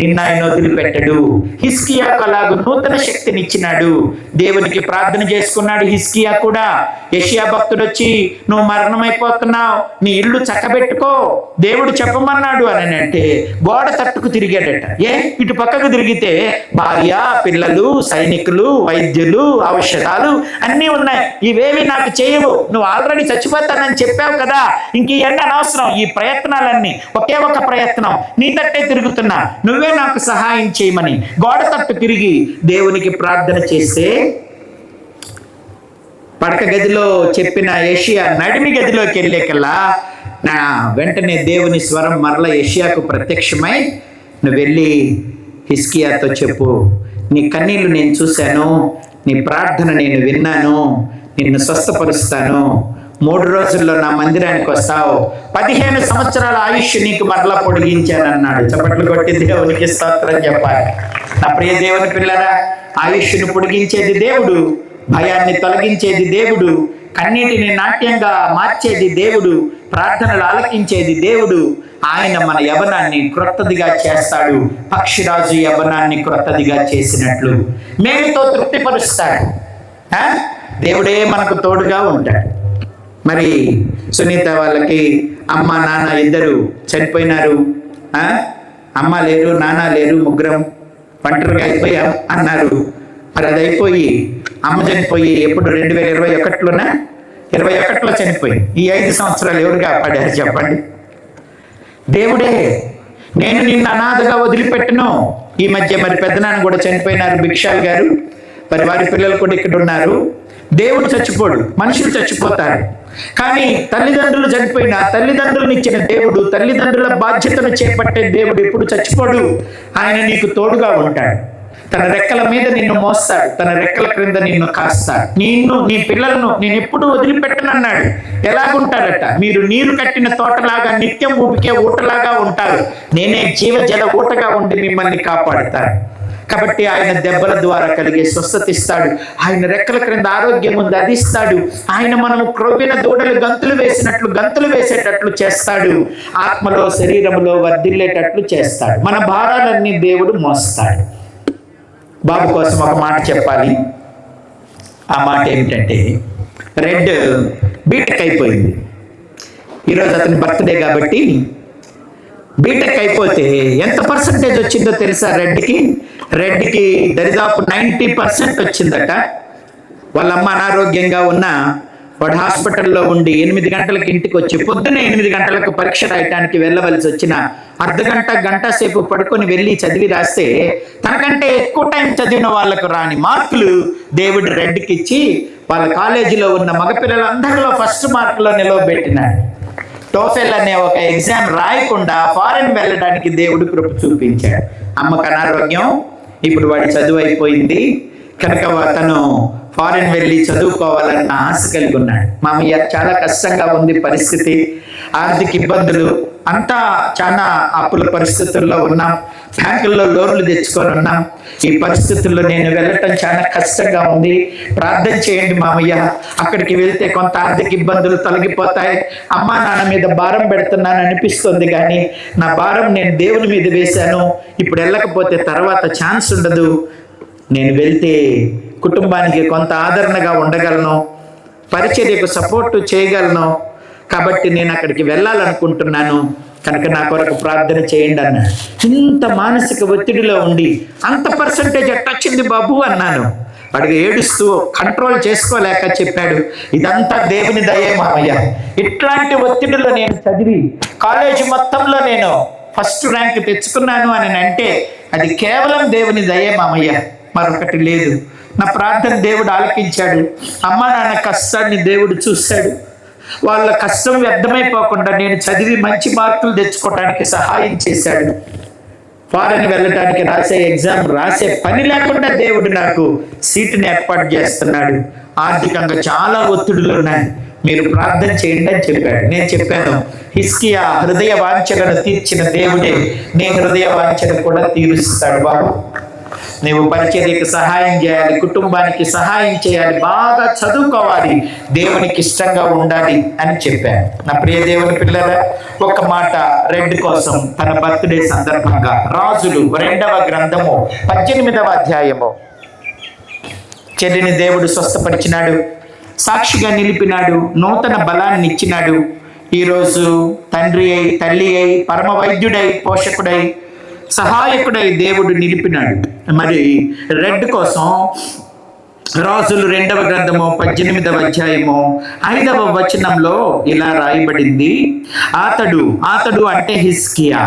నిన్న ఆయన వదిలిపెట్టడు. హిజ్కియాకు అలాగ నూతన శక్తినిచ్చినాడు. దేవునికి ప్రార్థన చేసుకున్నాడు హిజ్కియా కూడా. యెషయా భక్తుడు వచ్చి నువ్వు మరణమైపోతున్నావు, నీ ఇల్లు చక్కబెట్టుకో, దేవుడు చెప్పమన్నాడు అని అంటే గోడ తట్టుకు తిరిగాడట. ఇటు పక్కకు తిరిగితే భార్య, పిల్లలు, సైనికులు, వైద్యులు, ఔషధాలు అన్నీ ఉన్నాయి. ఇవేవి నాకు చేయవు, నువ్వు ఆల్రెడీ చచ్చిపోతానని చెప్పావు కదా, ఇంక ఇవన్నీ అనవసరం. ఈ ప్రయత్నాలన్నీ ఒకే ఒక ప్రయత్నం, నీ తట్టే తిరుగుతున్నా, నువ్వే నాకు సహాయం చేయమని గోడ తట్టు తిరిగి దేవునికి ప్రార్థన చేస్తే పడక గదిలో చెప్పిన యెషయా నడిమి గదిలోకి వెళ్ళేకల్లా వెంటనే దేవుని స్వరం మరల యెషయాకు ప్రత్యక్షమై, నువ్వు వెళ్ళి హిజ్కియాతో చెప్పు, నీ కన్నీళ్లు నేను చూశాను, నీ ప్రార్థన నేను విన్నాను, నిన్ను స్వస్థపరుస్తాను, 3 రోజుల్లో నా మందిరానికి వస్తావు, 15 సంవత్సరాల ఆయుష్ నీకు మరలా పొడిగించానన్నాడు. చప్పట్లు కొట్టి దేవునికి స్తోత్రం చెప్పాలి. నా ప్రియ దేవుని పిల్లరా, ఆయుష్ను పొడిగించేది దేవుడు, భయాన్ని తొలగించేది దేవుడు, కన్నీటిని నాట్యంగా మార్చేది దేవుడు, ప్రార్థనలు ఆలకించేది దేవుడు. ఆయన మన యవ్వనాన్ని క్రొత్తదిగా చేస్తాడు. పక్షిరాజు యవ్వనాన్ని క్రొత్తదిగా చేసినట్లు మేలుతో తృప్తిపరుస్తాడు. దేవుడే మనకు తోడుగా ఉంటాడు. మరి సునీత వాళ్ళకి అమ్మ నాన్న ఇద్దరు చనిపోయినారు. అమ్మ లేరు, నాన్న లేరు, ముగ్గురం ఒంటరిగా అయిపోయాం అన్నారు. మరి అది అయిపోయి అమ్మ చనిపోయి ఎప్పుడు 2021లోనా 21లో చనిపోయి ఈ 5 సంవత్సరాలు ఎవరు కాపాడారు చెప్పండి? దేవుడే. నేను నిన్ను అనాథగా వదిలిపెట్టను. ఈ మధ్య మరి పెద్దనాన్న కూడా చనిపోయినారు, భిక్షాల్ గారు. మరి వారి పిల్లలు కూడా ఇక్కడ ఉన్నారు. దేవుడు చచ్చిపోడు, మనుషులు చచ్చిపోతారు. కానీ తల్లిదండ్రులు చనిపోయినా తల్లిదండ్రులను ఇచ్చిన దేవుడు, తల్లిదండ్రుల బాధ్యతను చేపట్టే దేవుడు ఎప్పుడు చచ్చిపోడు. ఆయన నీకు తోడుగా ఉంటాడు. తన రెక్కల మీద నిన్ను మోస్తాడు, తన రెక్కల క్రింద నిన్ను కాస్తాడు. నీ పిల్లలను నేను ఎప్పుడు వదిలిపెట్టనన్నాడు. ఎలాగుంటారట? మీరు నీరు కట్టిన తోటలాగా నిత్యం ఊపికే ఊటలాగా ఉంటారు, నేనే జీవజల ఊటగా ఉండి మిమ్మల్ని కాపాడుతాను. కాబట్టి ఆయన దెబ్బల ద్వారా కలిగే స్వస్థత ఇస్తాడు. ఆయన రెక్కల క్రింద ఆరోగ్యం ఉంది, అది ఇస్తాడు. ఆయన మనము క్రొవ్విన దూడలు గంతులు వేసేటట్లు చేస్తాడు. ఆత్మలో శరీరంలో వర్ధిల్లేటట్లు చేస్తాడు. మన భారాలన్నీ దేవుడు మోస్తాడు. బాబు కోసం ఒక మాట చెప్పాలి. ఆ మాట ఏమిటంటే, రెడ్ బీటెక్ అయిపోయింది. ఈరోజు అతని బర్త్డే కాబట్టి బీటెక్ అయిపోతే ఎంత పర్సంటేజ్ వచ్చిందో తెలుసా? రెడ్డికి దరిదాపు 90% వచ్చిందట. వాళ్ళ అమ్మ అనారోగ్యంగా ఉన్న వాడు హాస్పిటల్లో ఉండి 8 గంటలకు ఇంటికి వచ్చి పొద్దున్న 8 గంటలకు పరీక్ష రాయటానికి వెళ్ళవలసి వచ్చిన గంట సేపు పడుకొని వెళ్ళి చదివి రాస్తే తనకంటే ఎక్కువ టైం చదివిన వాళ్ళకు రాని మార్కులు దేవుడు రెడ్డికి ఇచ్చి వాళ్ళ కాలేజీలో ఉన్న మగపిల్లలందరిలో ఫస్ట్ మార్కులో నిలవబెట్టినాడు. టోఫెల్ అనే ఒక ఎగ్జామ్ రాయకుండా ఫారెన్ వెళ్ళడానికి దేవుడు కృప చూపించాడు. అమ్మకు అనారోగ్యం, ఇప్పుడు వాడి చదువు అయిపోయింది కనుక తను ఫారెన్ వెళ్ళి చదువుకోవాలన్న ఆశ కలిగి ఉన్నాడు. మామయ్య చాలా కష్టంగా ఉంది పరిస్థితి, ఆర్థిక ఇబ్బందులు, అంతా చాలా అప్పుల పరిస్థితుల్లో ఉన్నాం, బ్యాంకుల్లో లోన్లు తెచ్చుకొని ఉన్నాం. ఈ పరిస్థితుల్లో నేను వెళ్ళటం చాలా కష్టంగా ఉంది, ప్రార్థన చేయండి మామయ్య. అక్కడికి వెళ్తే కొంత ఆర్థిక ఇబ్బందులు తొలగిపోతాయి. అమ్మా నాన్న మీద భారం పెడుతున్నాను అనిపిస్తుంది, కానీ నా భారం నేను దేవుని మీద వేశాను. ఇప్పుడు వెళ్ళకపోతే తర్వాత ఛాన్స్ ఉండదు. నేను వెళ్తే కుటుంబానికి కొంత ఆదరణగా ఉండగలను, పరిచర్యకు సపోర్టు చేయగలను. కాబట్టి నేను అక్కడికి వెళ్ళాలనుకుంటున్నాను, కనుక నా కొరకు ప్రార్థన చేయండి అన్నాడు. ఇంత మానసిక ఒత్తిడిలో ఉండి అంత పర్సంటేజ్ ఎట్టొచ్చింది బాబు అన్నాను. వాడికి ఏడుస్తూ కంట్రోల్ చేసుకోలేక చెప్పాడు, ఇదంతా దేవుని దయే మామయ్య. ఇట్లాంటి ఒత్తిడిలో నేను చదివి కాలేజీ మొత్తంలో నేను ఫస్ట్ ర్యాంక్ తెచ్చుకున్నాను అని అంటే అది కేవలం దేవుని దయే మామయ్య, మరొకటి లేదు. నా ప్రార్థన దేవుడు ఆలకించాడు. అమ్మా నాన్న కష్టాన్ని దేవుడు చూశాడు. వాళ్ళ కష్టం వ్యర్థమైపోకుండా నేను చదివి మంచి మార్కులు తెచ్చుకోవడానికి సహాయం చేశాడు. ఫారెన్ వెళ్ళడానికి రాసే ఎగ్జామ్ రాసే పని లేకుండా దేవుడు నాకు సీటుని ఏర్పాటు చేస్తున్నాడు. ఆర్థికంగా చాలా ఒత్తిడులు ఉన్నాయి, మీరు ప్రార్థన చేయండి అని చెప్పాడు. నేను చెప్పాను, హిజ్కియా హృదయ వాంఛలను తీర్చిన దేవుడే నీ హృదయ వాంఛను కూడా తీరుస్తాడు బాబు. నీవు పరిచర్యకు సహాయం చేయాలి, కుటుంబానికి సహాయం చేయాలి, బాగా చదువుకోవాలి, దేవునికి ఇష్టంగా ఉండాలి అని చెప్పాను. నా ప్రియ దేవుని పిల్లల, ఒక మాట రెడ్ కోసం తన బర్త్డే సందర్భంగా రాజులు 2వ గ్రంథము 18వ అధ్యాయము. చెల్లిని దేవుడు స్వస్థపరిచినాడు. సాక్షిగా నిలిపినాడు, నూతన బలాన్ని ఇచ్చినాడు. ఈరోజు తండ్రి అయి, తల్లి అయి, పరమ వైద్యుడై, పోషకుడై, సహాయకుడై దేవుడు నిలిపినాడు. మరి రెడ్ కోసం రాజులు 2వ గ్రంథము 18వ అధ్యాయము 5వ వచనంలో ఇలా రాయబడింది. అతడు అంటే హిజ్కియా,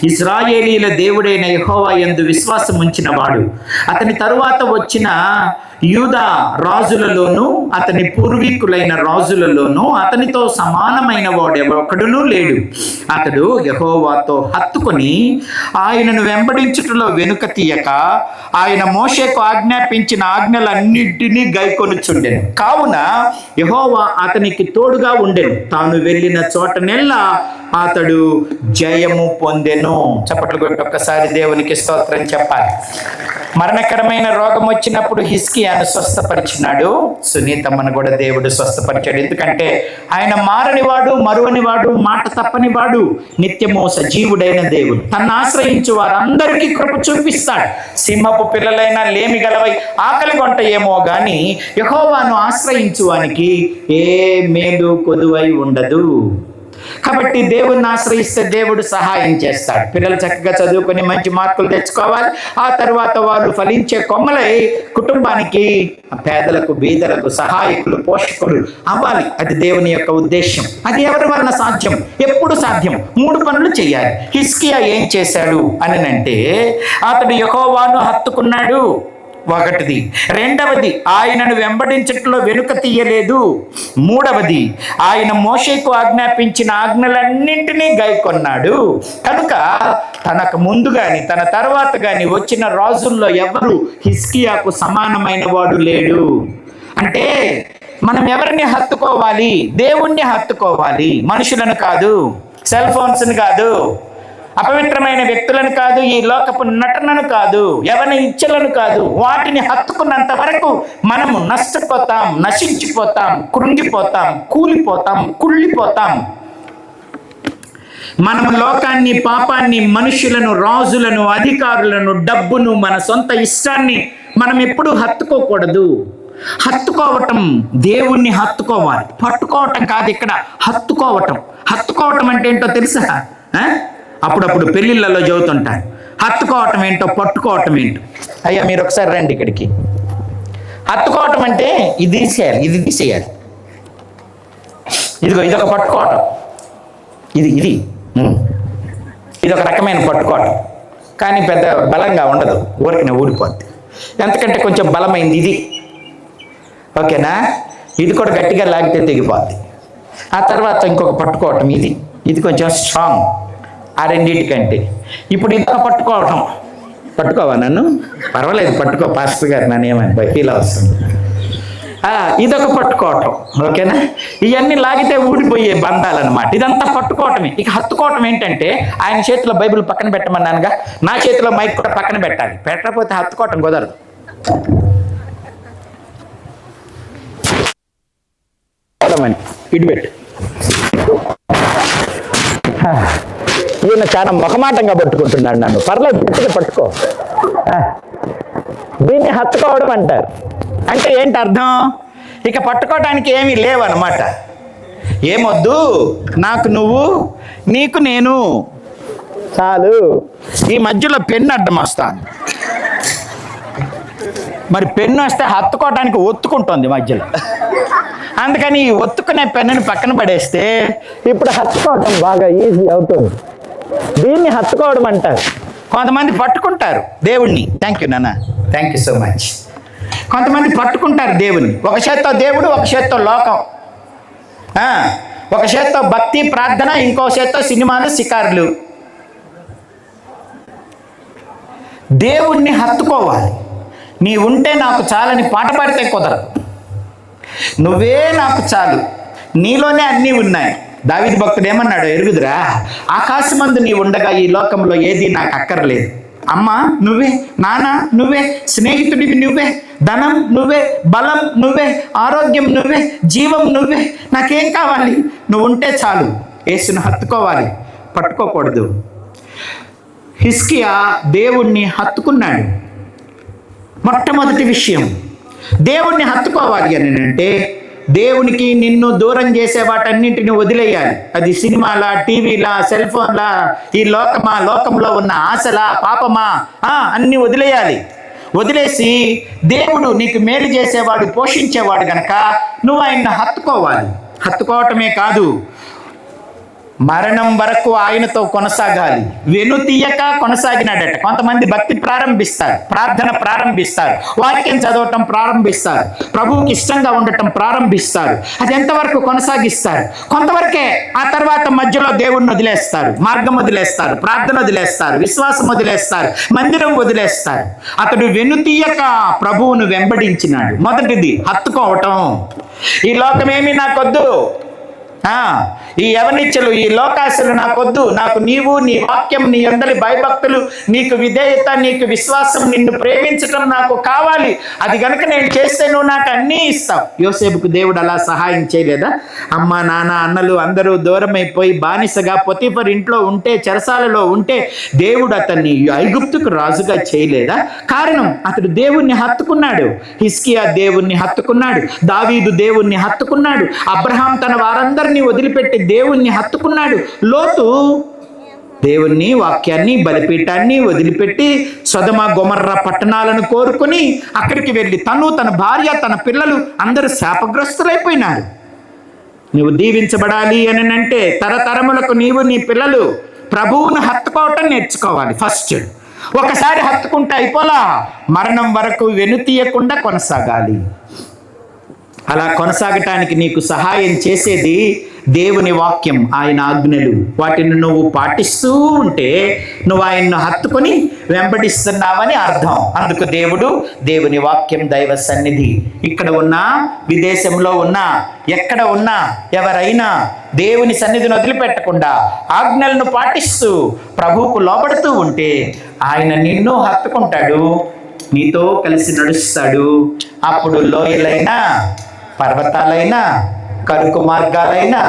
ఇశ్రాయేలీల దేవుడైన యెహోవా యందు విశ్వాసం ఉంచిన వాడు. అతని తరువాత వచ్చిన యూదా రాజులలోను, అతని పూర్వీకులైన రాజులలోను అతనితో సమానమైన వాడెవడూ లేడు. అతడు యెహోవాతో హత్తుకొని ఆయనను వెంబడించుటలో వెనుక తీయక, ఆయన మోషేకు ఆజ్ఞాపించిన ఆజ్ఞలన్నింటినీ గైకొనుచుండెను. కావున యెహోవా అతనికి తోడుగా ఉండెను. తాను వెళ్ళిన చోటనెల్లా అతడు జయము పొందెను. చప్పట్లు కొట్టి ఒక్కసారి దేవునికి స్తోత్రం చెప్పాలి. మరణకరమైన రోగం వచ్చినప్పుడు హిజ్కియాను స్వస్థపరిచినాడు. సునీతమ్మను కూడా దేవుడు స్వస్థపరిచాడు. ఎందుకంటే ఆయన మారనివాడు, మరువనివాడు, మాట తప్పనివాడు, నిత్యము సజీవుడైన దేవుడు. తన్ను ఆశ్రయించు వారందరికీ కృప చూపిస్తాడు. సింహపు పిల్లలైనా లేమి గలవై ఆకలి కొంట ఏమో గాని యెహోవాను ఆశ్రయించు వానికి ఏ మేలు కొదువై ఉండదు. కాబట్టి దేవుణ్ణి ఆశ్రయిస్తే దేవుడు సహాయం చేస్తాడు. పిల్లలు చక్కగా చదువుకొని మంచి మార్కులు తెచ్చుకోవాలి. ఆ తర్వాత వాళ్ళు ఫలించే కొమ్మలై కుటుంబానికి, పేదలకు, బీదలకు సహాయకులు, పోషకులు అవ్వాలి. అది దేవుని యొక్క ఉద్దేశం. అది ఎవరి వలన సాధ్యం? ఎప్పుడు సాధ్యం? 3 పనులు చేయాలి. హిజ్కియా ఏం చేశాడు అని అంటే, అతడు యెహోవాను హత్తుకున్నాడు, ఒకటిది. రెండవది, ఆయనను వెంబడించట్లో వెనుక తీయలేదు. మూడవది, ఆయన మోషేకు ఆజ్ఞాపించిన ఆజ్ఞలన్నింటినీ గైకొన్నాడు. కనుక తనకు ముందు గాని తన తర్వాత గాని వచ్చిన రాజుల్లో ఎవరు హిజ్కియాకు సమానమైన వాడు లేడు. అంటే మనం ఎవరిని హత్తుకోవాలి? దేవుణ్ణి హత్తుకోవాలి. మనుషులను కాదు, సెల్ ఫోన్స్ని కాదు, అపవిత్రమైన వ్యక్తులను కాదు, ఈ లోకపు నటనను కాదు, ఎవరి ఇచ్చలను కాదు. వాటిని హత్తుకున్నంత వరకు మనము నష్టపోతాం, నశించిపోతాం, కృంగిపోతాం, కూలిపోతాం, కుళ్ళిపోతాం. మనము లోకాన్ని, పాపాన్ని, మనుషులను, రాజులను, అధికారులను, డబ్బును, మన సొంత ఇష్టాన్ని మనం ఎప్పుడూ హత్తుకోకూడదు. హత్తుకోవటం, దేవుణ్ణి హత్తుకోవాలి. పట్టుకోవటం కాదు, ఇక్కడ హత్తుకోవటం. హత్తుకోవటం అంటే ఏంటో తెలుసా? అప్పుడప్పుడు పెళ్ళిళ్ళలో చెబుతుంటారు. హత్తుకోవటం ఏంటో, పట్టుకోవటం ఏంటో. అయ్యా మీరు ఒకసారి రండి ఇక్కడికి. హత్తుకోవటం అంటే ఇది తీసేయాలి, ఇది తీసేయాలి. ఇదొక పట్టుకోవటం. ఇదొక రకమైన పట్టుకోవటం. కానీ పెద్ద బలంగా ఉండదు, ఊరికనే ఊడిపోద్ది. ఎందుకంటే కొంచెం బలమైంది ఇది. ఓకేనా? ఇది కూడా గట్టిగా లాగితే తెగిపోద్ది. ఆ తర్వాత ఇంకొక పట్టుకోవటం, ఇది కొంచెం స్ట్రాంగ్. ఆ రెండింటికంటే ఇప్పుడు ఇదొక పట్టుకోవటం. పట్టుకోవా నన్ను? పర్వాలేదు, పట్టుకో పాస్టర్ గారు, నన్ను ఏమని ఫీల్ అవసరం. ఇదొక పట్టుకోవటం. ఓకేనా? ఇవన్నీ లాగితే ఊడిపోయే బంధాలన్నమాట. ఇదంతా పట్టుకోవటమే. ఇక హత్తుకోవటం ఏంటంటే, ఆయన చేతిలో బైబిల్ పక్కన పెట్టమన్నానుగా, నా చేతిలో మైక్ కూడా పక్కన పెట్టాలి. పెట్టకపోతే హత్తుకోవటం కుదరదు. ఇటు పెట్టు. ఈయన చాలా మొహమాటంగా పట్టుకుంటున్నాడు నన్ను. పర్లేదు, గట్టిగా పట్టుకో. దీన్ని హత్తుకోవడం అంటారు. అంటే ఏంటి అర్థం? ఇక పట్టుకోవడానికి ఏమీ లేవన్నమాట. ఏమొద్దు, నాకు నువ్వు, నీకు నేను, చాలు. ఈ మధ్యలో పెన్ను అడ్డం వస్తాను. మరి పెన్ను వస్తే హత్తుకోవడానికి ఒత్తుకుంటుంది మధ్యలో. అందుకని ఈ ఒత్తుకునే పెన్నుని పక్కన పడేస్తే ఇప్పుడు హత్తుకోవటం బాగా ఈజీ అవుతుంది. దీన్ని హత్తుకోవడం అంటారు. కొంతమంది పట్టుకుంటారు దేవుణ్ణి. థ్యాంక్ యూ నాన్న, థ్యాంక్ యూ సో మచ్. కొంతమంది పట్టుకుంటారు దేవుణ్ణి. ఒక చేత్తో దేవుడు, ఒక చేత్తో లోకం, ఒక చేత్తో భక్తి ప్రార్థన, ఇంకో చేత్తో సినిమాలు, షికారులు. దేవుణ్ణి హత్తుకోవాలి. నీ ఉంటే నాకు చాలని పాట పాడితే కుదరదు. నువ్వే నాకు చాలు, నీలోనే అన్నీ ఉన్నాయి. దావీదు భక్తుడు ఏమన్నాడు ఎరుగుదురా? ఆకాశమందు నీ ఉండగా ఈ లోకంలో ఏది నాకు అక్కర్లేదు. అమ్మ నువ్వే, నాన్న నువ్వే, స్నేహితుడివి నువ్వే, ధనం నువ్వే, బలం నువ్వే, ఆరోగ్యం నువ్వే, జీవం నువ్వే. నాకేం కావాలి? నువ్వు ఉంటే చాలు. యేసును హత్తుకోవాలి, పట్టుకోకూడదు. హిజ్కియా దేవుణ్ణి హత్తుకున్నాడు. మొట్టమొదటి విషయం, దేవుణ్ణి హత్తుకోవాలి అని అంటే దేవునికి నిన్ను దూరం చేసే వాటన్నింటిని వదిలేయాలి. అది సినిమాలా, టీవీలా, సెల్ ఫోన్లా, ఈ లోకంలో ఉన్న ఆశలా, పాపమా, అన్నీ వదిలేయాలి. వదిలేసి దేవుడు నీకు మేలు చేసేవాడు, పోషించేవాడు గనక నువ్వు ఆయన్ని హత్తుకోవాలి. హత్తుకోవటమే కాదు, మరణం వరకు ఆయనతో కొనసాగాలి. వెనుతీయక కొనసాగినాడట. కొంతమంది భక్తి ప్రారంభిస్తారు, ప్రార్థన ప్రారంభిస్తారు, వాక్యం చదవటం ప్రారంభిస్తారు, ప్రభువుకి ఇష్టంగా ఉండటం ప్రారంభిస్తారు. అది ఎంతవరకు కొనసాగిస్తారు? కొంతవరకే. ఆ తర్వాత మధ్యలో దేవుణ్ణి వదిలేస్తారు, మార్గం వదిలేస్తారు, ప్రార్థన వదిలేస్తారు, విశ్వాసం వదిలేస్తారు, మందిరం వదిలేస్తారు. అతడు వెనుతీయక ప్రభువును వెంబడించినాడు. మొదటిది హత్తుకోవటం. ఈ లోకమేమి నాకొద్దు, ఈ యవనిచ్చలు, ఈ లోకాశలు నాకొద్దు, నాకు నీవు, నీ వాక్యం, నీ అందరి భయభక్తులు, నీకు విధేయత, నీకు విశ్వాసం, నిన్ను ప్రేమించటం నాకు కావాలి. అది కనుక నేను చేస్తే నువ్వు నాకు అన్నీ ఇస్తావు. యోసేపుకు దేవుడు అలా సహాయం చేయలేదా? అమ్మ, నాన్న, అన్నలు అందరూ దూరం అయిపోయి బానిసగా పొతిఫర్ ఇంట్లో ఉంటే, చెరసాలలో ఉంటే దేవుడు అతన్ని ఐగుప్తుకు రాజుగా చేయలేదా? కారణం, అతడు దేవుణ్ణి హత్తుకున్నాడు. హిజ్కియా దేవుణ్ణి హత్తుకున్నాడు, దావీదు దేవుణ్ణి హత్తుకున్నాడు, అబ్రహాం తన వారందరినీ వదిలిపెట్టి దేవుణ్ణి హత్తుకున్నాడు. లోతు దేవుణ్ణి, వాక్యాన్ని, బలిపీఠాన్ని వదిలిపెట్టి సొదొమ గొమొర్రా పట్టణాలను కోరుకొని అక్కడికి వెళ్ళి తను, తన భార్య, తన పిల్లలు అందరూ శాపగ్రస్తులైపోయినారు. నువ్వు దీవించబడాలి అని అంటే తరతరములకు నీవు, నీ పిల్లలు ప్రభువును హత్తుకోవటం నేర్చుకోవాలి. ఫస్ట్ ఒకసారి హత్తుకుంటే అయిపోలా, మరణం వరకు వెనుతీయకుండా కొనసాగాలి. అలా కొనసాగటానికి నీకు సహాయం చేసేది దేవుని వాక్యం, ఆయన ఆజ్ఞలు. వాటిని నువ్వు పాటిస్తూ ఉంటే నువ్వు ఆయన్ను హత్తుకొని వెంబడిస్తున్నావని అర్థం. అందుకు దేవుని వాక్యం దైవ సన్నిధి. ఇక్కడ ఉన్నా, విదేశంలో ఉన్నా, ఎక్కడ ఉన్నా, ఎవరైనా దేవుని సన్నిధిని వదిలిపెట్టకుండా ఆజ్ఞలను పాటిస్తూ ప్రభువుకు లోబడుతూ ఉంటే ఆయన నిన్ను హత్తుకుంటాడు, నీతో కలిసి నడుస్తాడు. అప్పుడు లోయలైనా, పర్వతాలైనా, కరుకు మార్గాలైనా,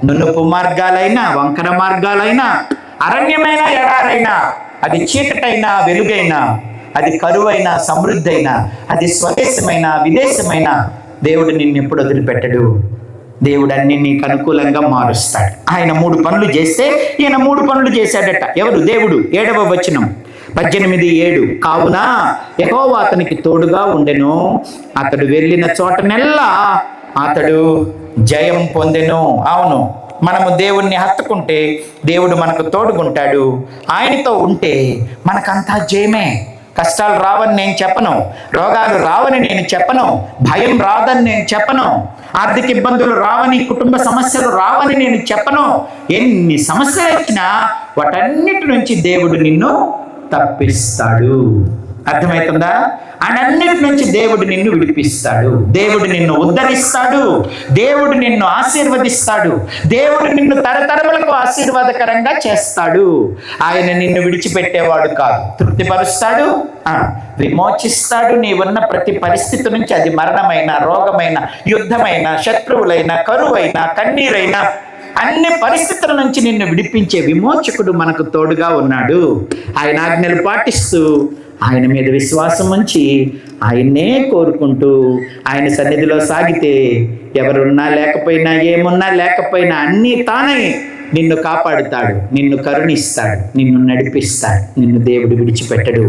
నునుపు మార్గాలైనా, వంకర మార్గాలైనా, అరణ్యమైన, ఎడారైనా, అది చీకటైనా, వెలుగైనా, అది కరువైనా, సమృద్ధైనా, అది స్వదేశమైన, విదేశమైన, దేవుడు నిన్ను ఎప్పుడు వదిలిపెట్టడు. దేవుడు అన్ని నీకు అనుకూలంగా మారుస్తాడు. ఆయన 3 పనులు చేస్తే ఈయన 3 పనులు చేశాడట. ఎవరు? దేవుడు. 7వ వచనం 18:7. కావున యెహోవా అతనికి తోడుగా ఉండెను, అతడు వెళ్ళిన చోటనెల్లా అతడు జయం పొందెను. అవును, మనము దేవుణ్ణి హత్తుకుంటే దేవుడు మనకు తోడుగుంటాడు. ఆయనతో ఉంటే మనకంతా జయమే. కష్టాలు రావని నేను చెప్పను, రోగాలు రావని నేను చెప్పను, భయం రాదని నేను చెప్పను, ఆర్థిక ఇబ్బందులు రావని, కుటుంబ సమస్యలు రావని నేను చెప్పను. ఎన్ని సమస్యలు వచ్చినా వాటన్నిటి నుంచి దేవుడు నిన్ను తప్పిస్తాడు. అర్థమవుతుందా? అన్నిటి నుంచి దేవుడు నిన్ను విడిపిస్తాడు, దేవుడు నిన్ను ఉద్ధరిస్తాడు, దేవుడు నిన్ను ఆశీర్వదిస్తాడు, దేవుడు నిన్ను తరతరములకు ఆశీర్వాదకరంగా చేస్తాడు. ఆయన నిన్ను విడిచిపెట్టేవాడు కాదు, తృప్తిపరుస్తాడు, విమోచిస్తాడు. నీవున్న ప్రతి పరిస్థితి నుంచి, అది మరణమైన, రోగమైన, యుద్ధమైన, శత్రువులైన, కరువైన, కన్నీరైనా, అన్ని పరిస్థితుల నుంచి నిన్ను విడిపించే విమోచకుడు మనకు తోడుగా ఉన్నాడు. ఆయన ఆజ్ఞలు పాటిస్తూ, ఆయన మీద విశ్వాసం ఉంచి, ఆయన్నే కోరుకుంటూ ఆయన సన్నిధిలో సాగితే ఎవరున్నా లేకపోయినా, ఏమున్నా లేకపోయినా అన్నీ తానే నిన్ను కాపాడుతాడు, నిన్ను కరుణిస్తాడు, నిన్ను నడిపిస్తాడు. నిన్ను దేవుడు విడిచిపెట్టడు.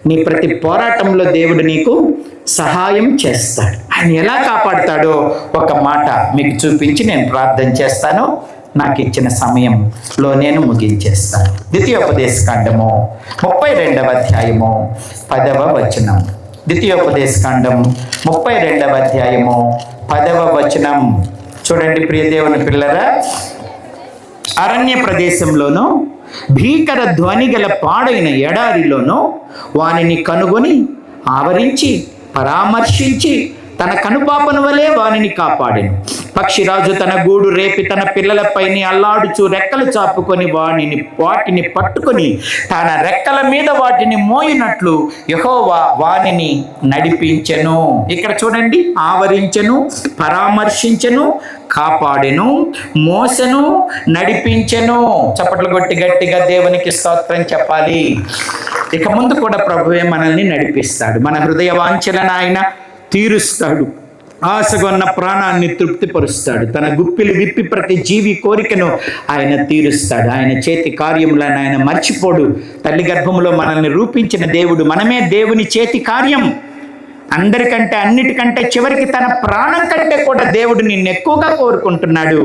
నీ ప్రతి పోరాటంలో దేవుడు నీకు సహాయం చేస్తాడు. ఆయన ఎలా కాపాడుతాడో ఒక మాట మీకు చూపించి నేను ప్రార్థన చేస్తాను. నాకు ఇచ్చిన సమయంలో నేను ముగించేస్తాను. ద్వితీయోపదేశకాండము 32వ అధ్యాయము 10వ వచనం. ద్వితీయోపదేశకాండం 32వ అధ్యాయము 10వ వచనం. చూడండి ప్రియ దేవుని పిల్లరా, అరణ్య ప్రదేశంలోనూ భీకర ధ్వని గల పాడైన ఎడారిలోనూ వానిని కనుగొని ఆవరించి పరామర్శించి తన కనుపాపను వలె వానిని కాపాడెను. పక్షిరాజు తన గూడు రేపి తన పిల్లలపైని అల్లాడుచు రెక్కలు చాపుకొని వాటిని పట్టుకొని తన రెక్కల మీద వాటిని మోయినట్లు యెహోవా వానిని నడిపించెను. ఇక్కడ చూడండి, ఆవరించెను, పరామర్శించెను, కాపాడెను, మోసెను, నడిపించెను. చప్పట్లు కొట్టి గట్టిగా దేవునికి స్తోత్రం చెప్పాలి. ఇక ముందు కూడా ప్రభువే మనల్ని నడిపిస్తాడు. మన హృదయ వాంఛలను ఆయన తీరుస్తాడు. ఆశగొన్న ప్రాణాన్ని తృప్తిపరుస్తాడు. తన గుప్పిలు విప్పి ప్రతి జీవి కోరికను ఆయన తీరుస్తాడు. ఆయన చేతి కార్యములను ఆయన మర్చిపోడు. తల్లి గర్భములో మనల్ని రూపించిన దేవుడు, మనమే దేవుని చేతి కార్యం. అందరికంటే అన్నిటికంటే చివరికి తన ప్రాణం కంటే కూడా దేవుడు నిన్ను ఎక్కువగా కోరుకుంటున్నాడు.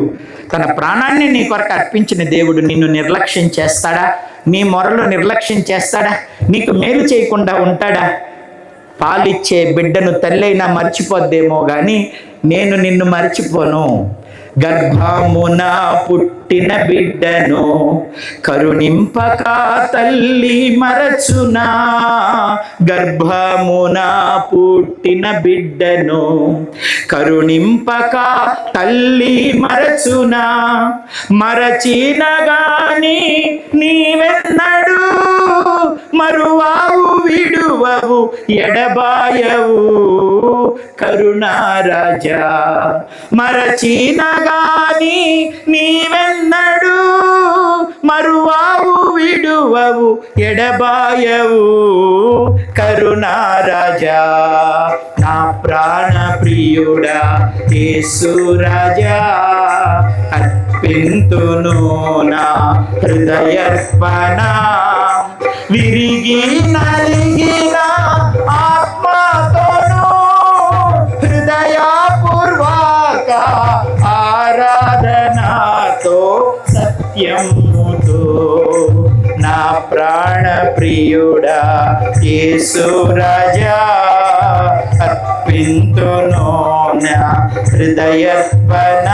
తన ప్రాణాన్ని నీ కొరకు అర్పించిన దేవుడు నిన్ను నిర్లక్ష్యం చేస్తాడా? నీ మొరలో నిర్లక్ష్యం చేస్తాడా? నీకు మేలు చేయకుండా ఉంటాడా? పాలిచ్చే బిడ్డను తల్లైనా మర్చిపోద్దేమో కానీ నేను నిన్ను మర్చిపోను. గర్భమున పుట్టిన బిడ్డను కరుణింపక తల్లి మరచునా. గర్భమున పుట్టిన బిడ్డను కరుణింపక తల్లి మరచునా. మరచిన గాని నీవెన్నడు మరువావు విడువవు ఎడబాయవు కరుణారాజా. మరచిన గాని నీవెన్నడు మరువావు విడువవు ఎడబాయవు కరుణారాజా. నా ప్రాణ ప్రియుడా యేసు రాజా, అర్పింతును నా హృదయర్పణ. విరిగి నలిగిన ఆత్మతోను హృదయపూర్వక ఆరాధనతో సత్యముతో నా ప్రాణ ప్రియుడా యేసు రాజా, అర్పింతును నా హృదయర్పణ.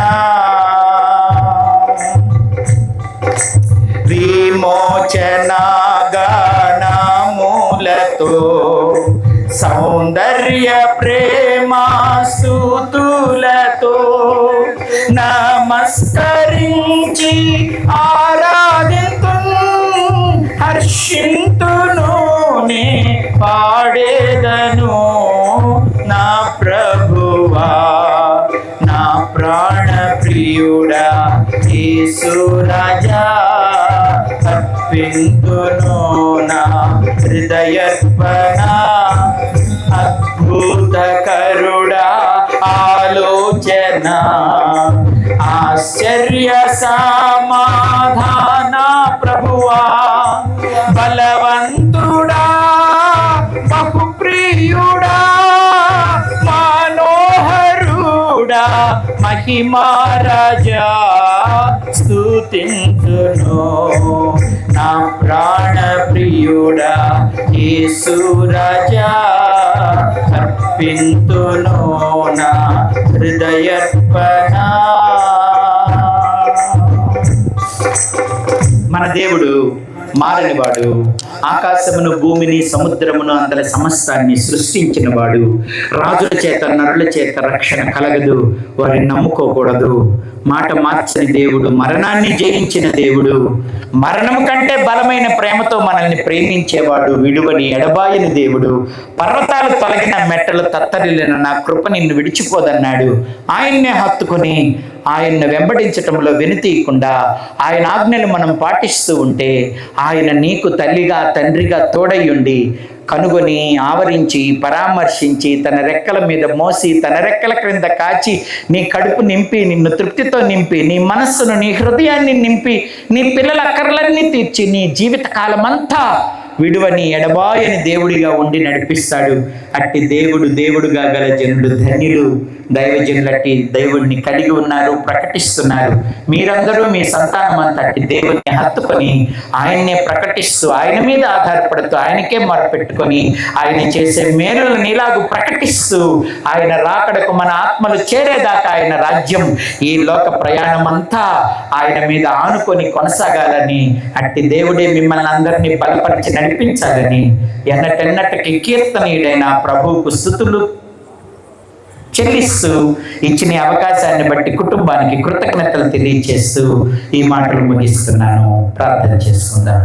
విమోచన గానములతో సౌందర్య ప్రేమ స్తుతులతో నమస్కరించి ఆరాధింతును, హర్షింతును, నే పాడేదను నా ప్రభువా. నా ప్రాణ ప్రియుడా యేసు రాజా, అర్పింతును నా హృదయర్పణ. అద్భుతకరుడా ఆలోచన, ఆశ్చర్య సమాధాన ప్రభువా. బలవంతుడా బహుప్రియుడా మనోహరుడా మహిమారాజా, స్తుతింతును నా ప్రాణ ప్రియుడా యేసు రాజా, అర్పింతును నా హృదయర్పణ. మన దేవుడు మారనివాడు. ఆకాశమును భూమిని సముద్రమును అందరి సమస్తాన్ని సృష్టించిన వాడు. రాజుల చేత నరుల చేత రక్షణ కలగదు, వారిని నమ్ముకోకూడదు. మాట మార్చని దేవుడు, మరణాన్ని జయించిన దేవుడు, మరణము కంటే బలమైన ప్రేమతో మనల్ని ప్రేమించేవాడు, విడువని ఎడబాయని దేవుడు. పర్వతాలు తొలగిన మెట్టలు తత్తరిల్లిన నా కృప నిన్ను విడిచిపోదన్నాడు. ఆయన్నే హత్తుకొని ఆయన్ను వెంబడించటంలో వెనుతీయకుండా ఆయన ఆజ్ఞలు మనం పాటిస్తూ ఉంటే ఆయన నీకు తల్లిగా తండ్రిగా తోడయ్యుండి కనుగొని ఆవరించి పరామర్శించి తన రెక్కల మీద మోసి తన రెక్కల క్రింద కాచి నీ కడుపు నింపి నిన్ను తృప్తితో నింపి నీ మనస్సును నీ హృదయాన్ని నింపి నీ పిల్లల అక్కర్లన్నీ తీర్చి నీ జీవిత కాలమంతా విడువని ఎడబాయని దేవుడిగా ఉండి నడిపిస్తాడు. అట్టి దేవుడుగా గల జనులు ధన్యులు. దైవజనులట్టి దేవుడిని కలిగి ఉన్నారు, ప్రకటిస్తున్నారు. మీరందరూ మీ సంతానం అంతా అట్టి దేవుడిని హత్తుకొని ఆయన్నే ప్రకటిస్తూ ఆయన మీద ఆధారపడుతూ ఆయనకే మొరపెట్టుకొని ఆయన చేసే మేలులను ఇలాగూ ప్రకటిస్తూ ఆయన రాకడకు మన ఆత్మలు చేరేదాకా ఆయన రాజ్యం ఈ లోక ప్రయాణం అంతా ఆయన మీద ఆనుకొని కొనసాగాలని, అట్టి దేవుడే మిమ్మల్ని అందరినీ బలపరిచి నడిపించాలని ఎన్నటెన్నటికి కీర్తనీయుడైన ప్రభువుకు స్తుతులు చెల్లిస్తూ ఇచ్చిన అవకాశాన్ని బట్టి కుటుంబానికి కృతజ్ఞతలు తెలియజేస్తూ ఈ మాటలు ముగిస్తున్నాను. ప్రార్థన చేసుకుందాం.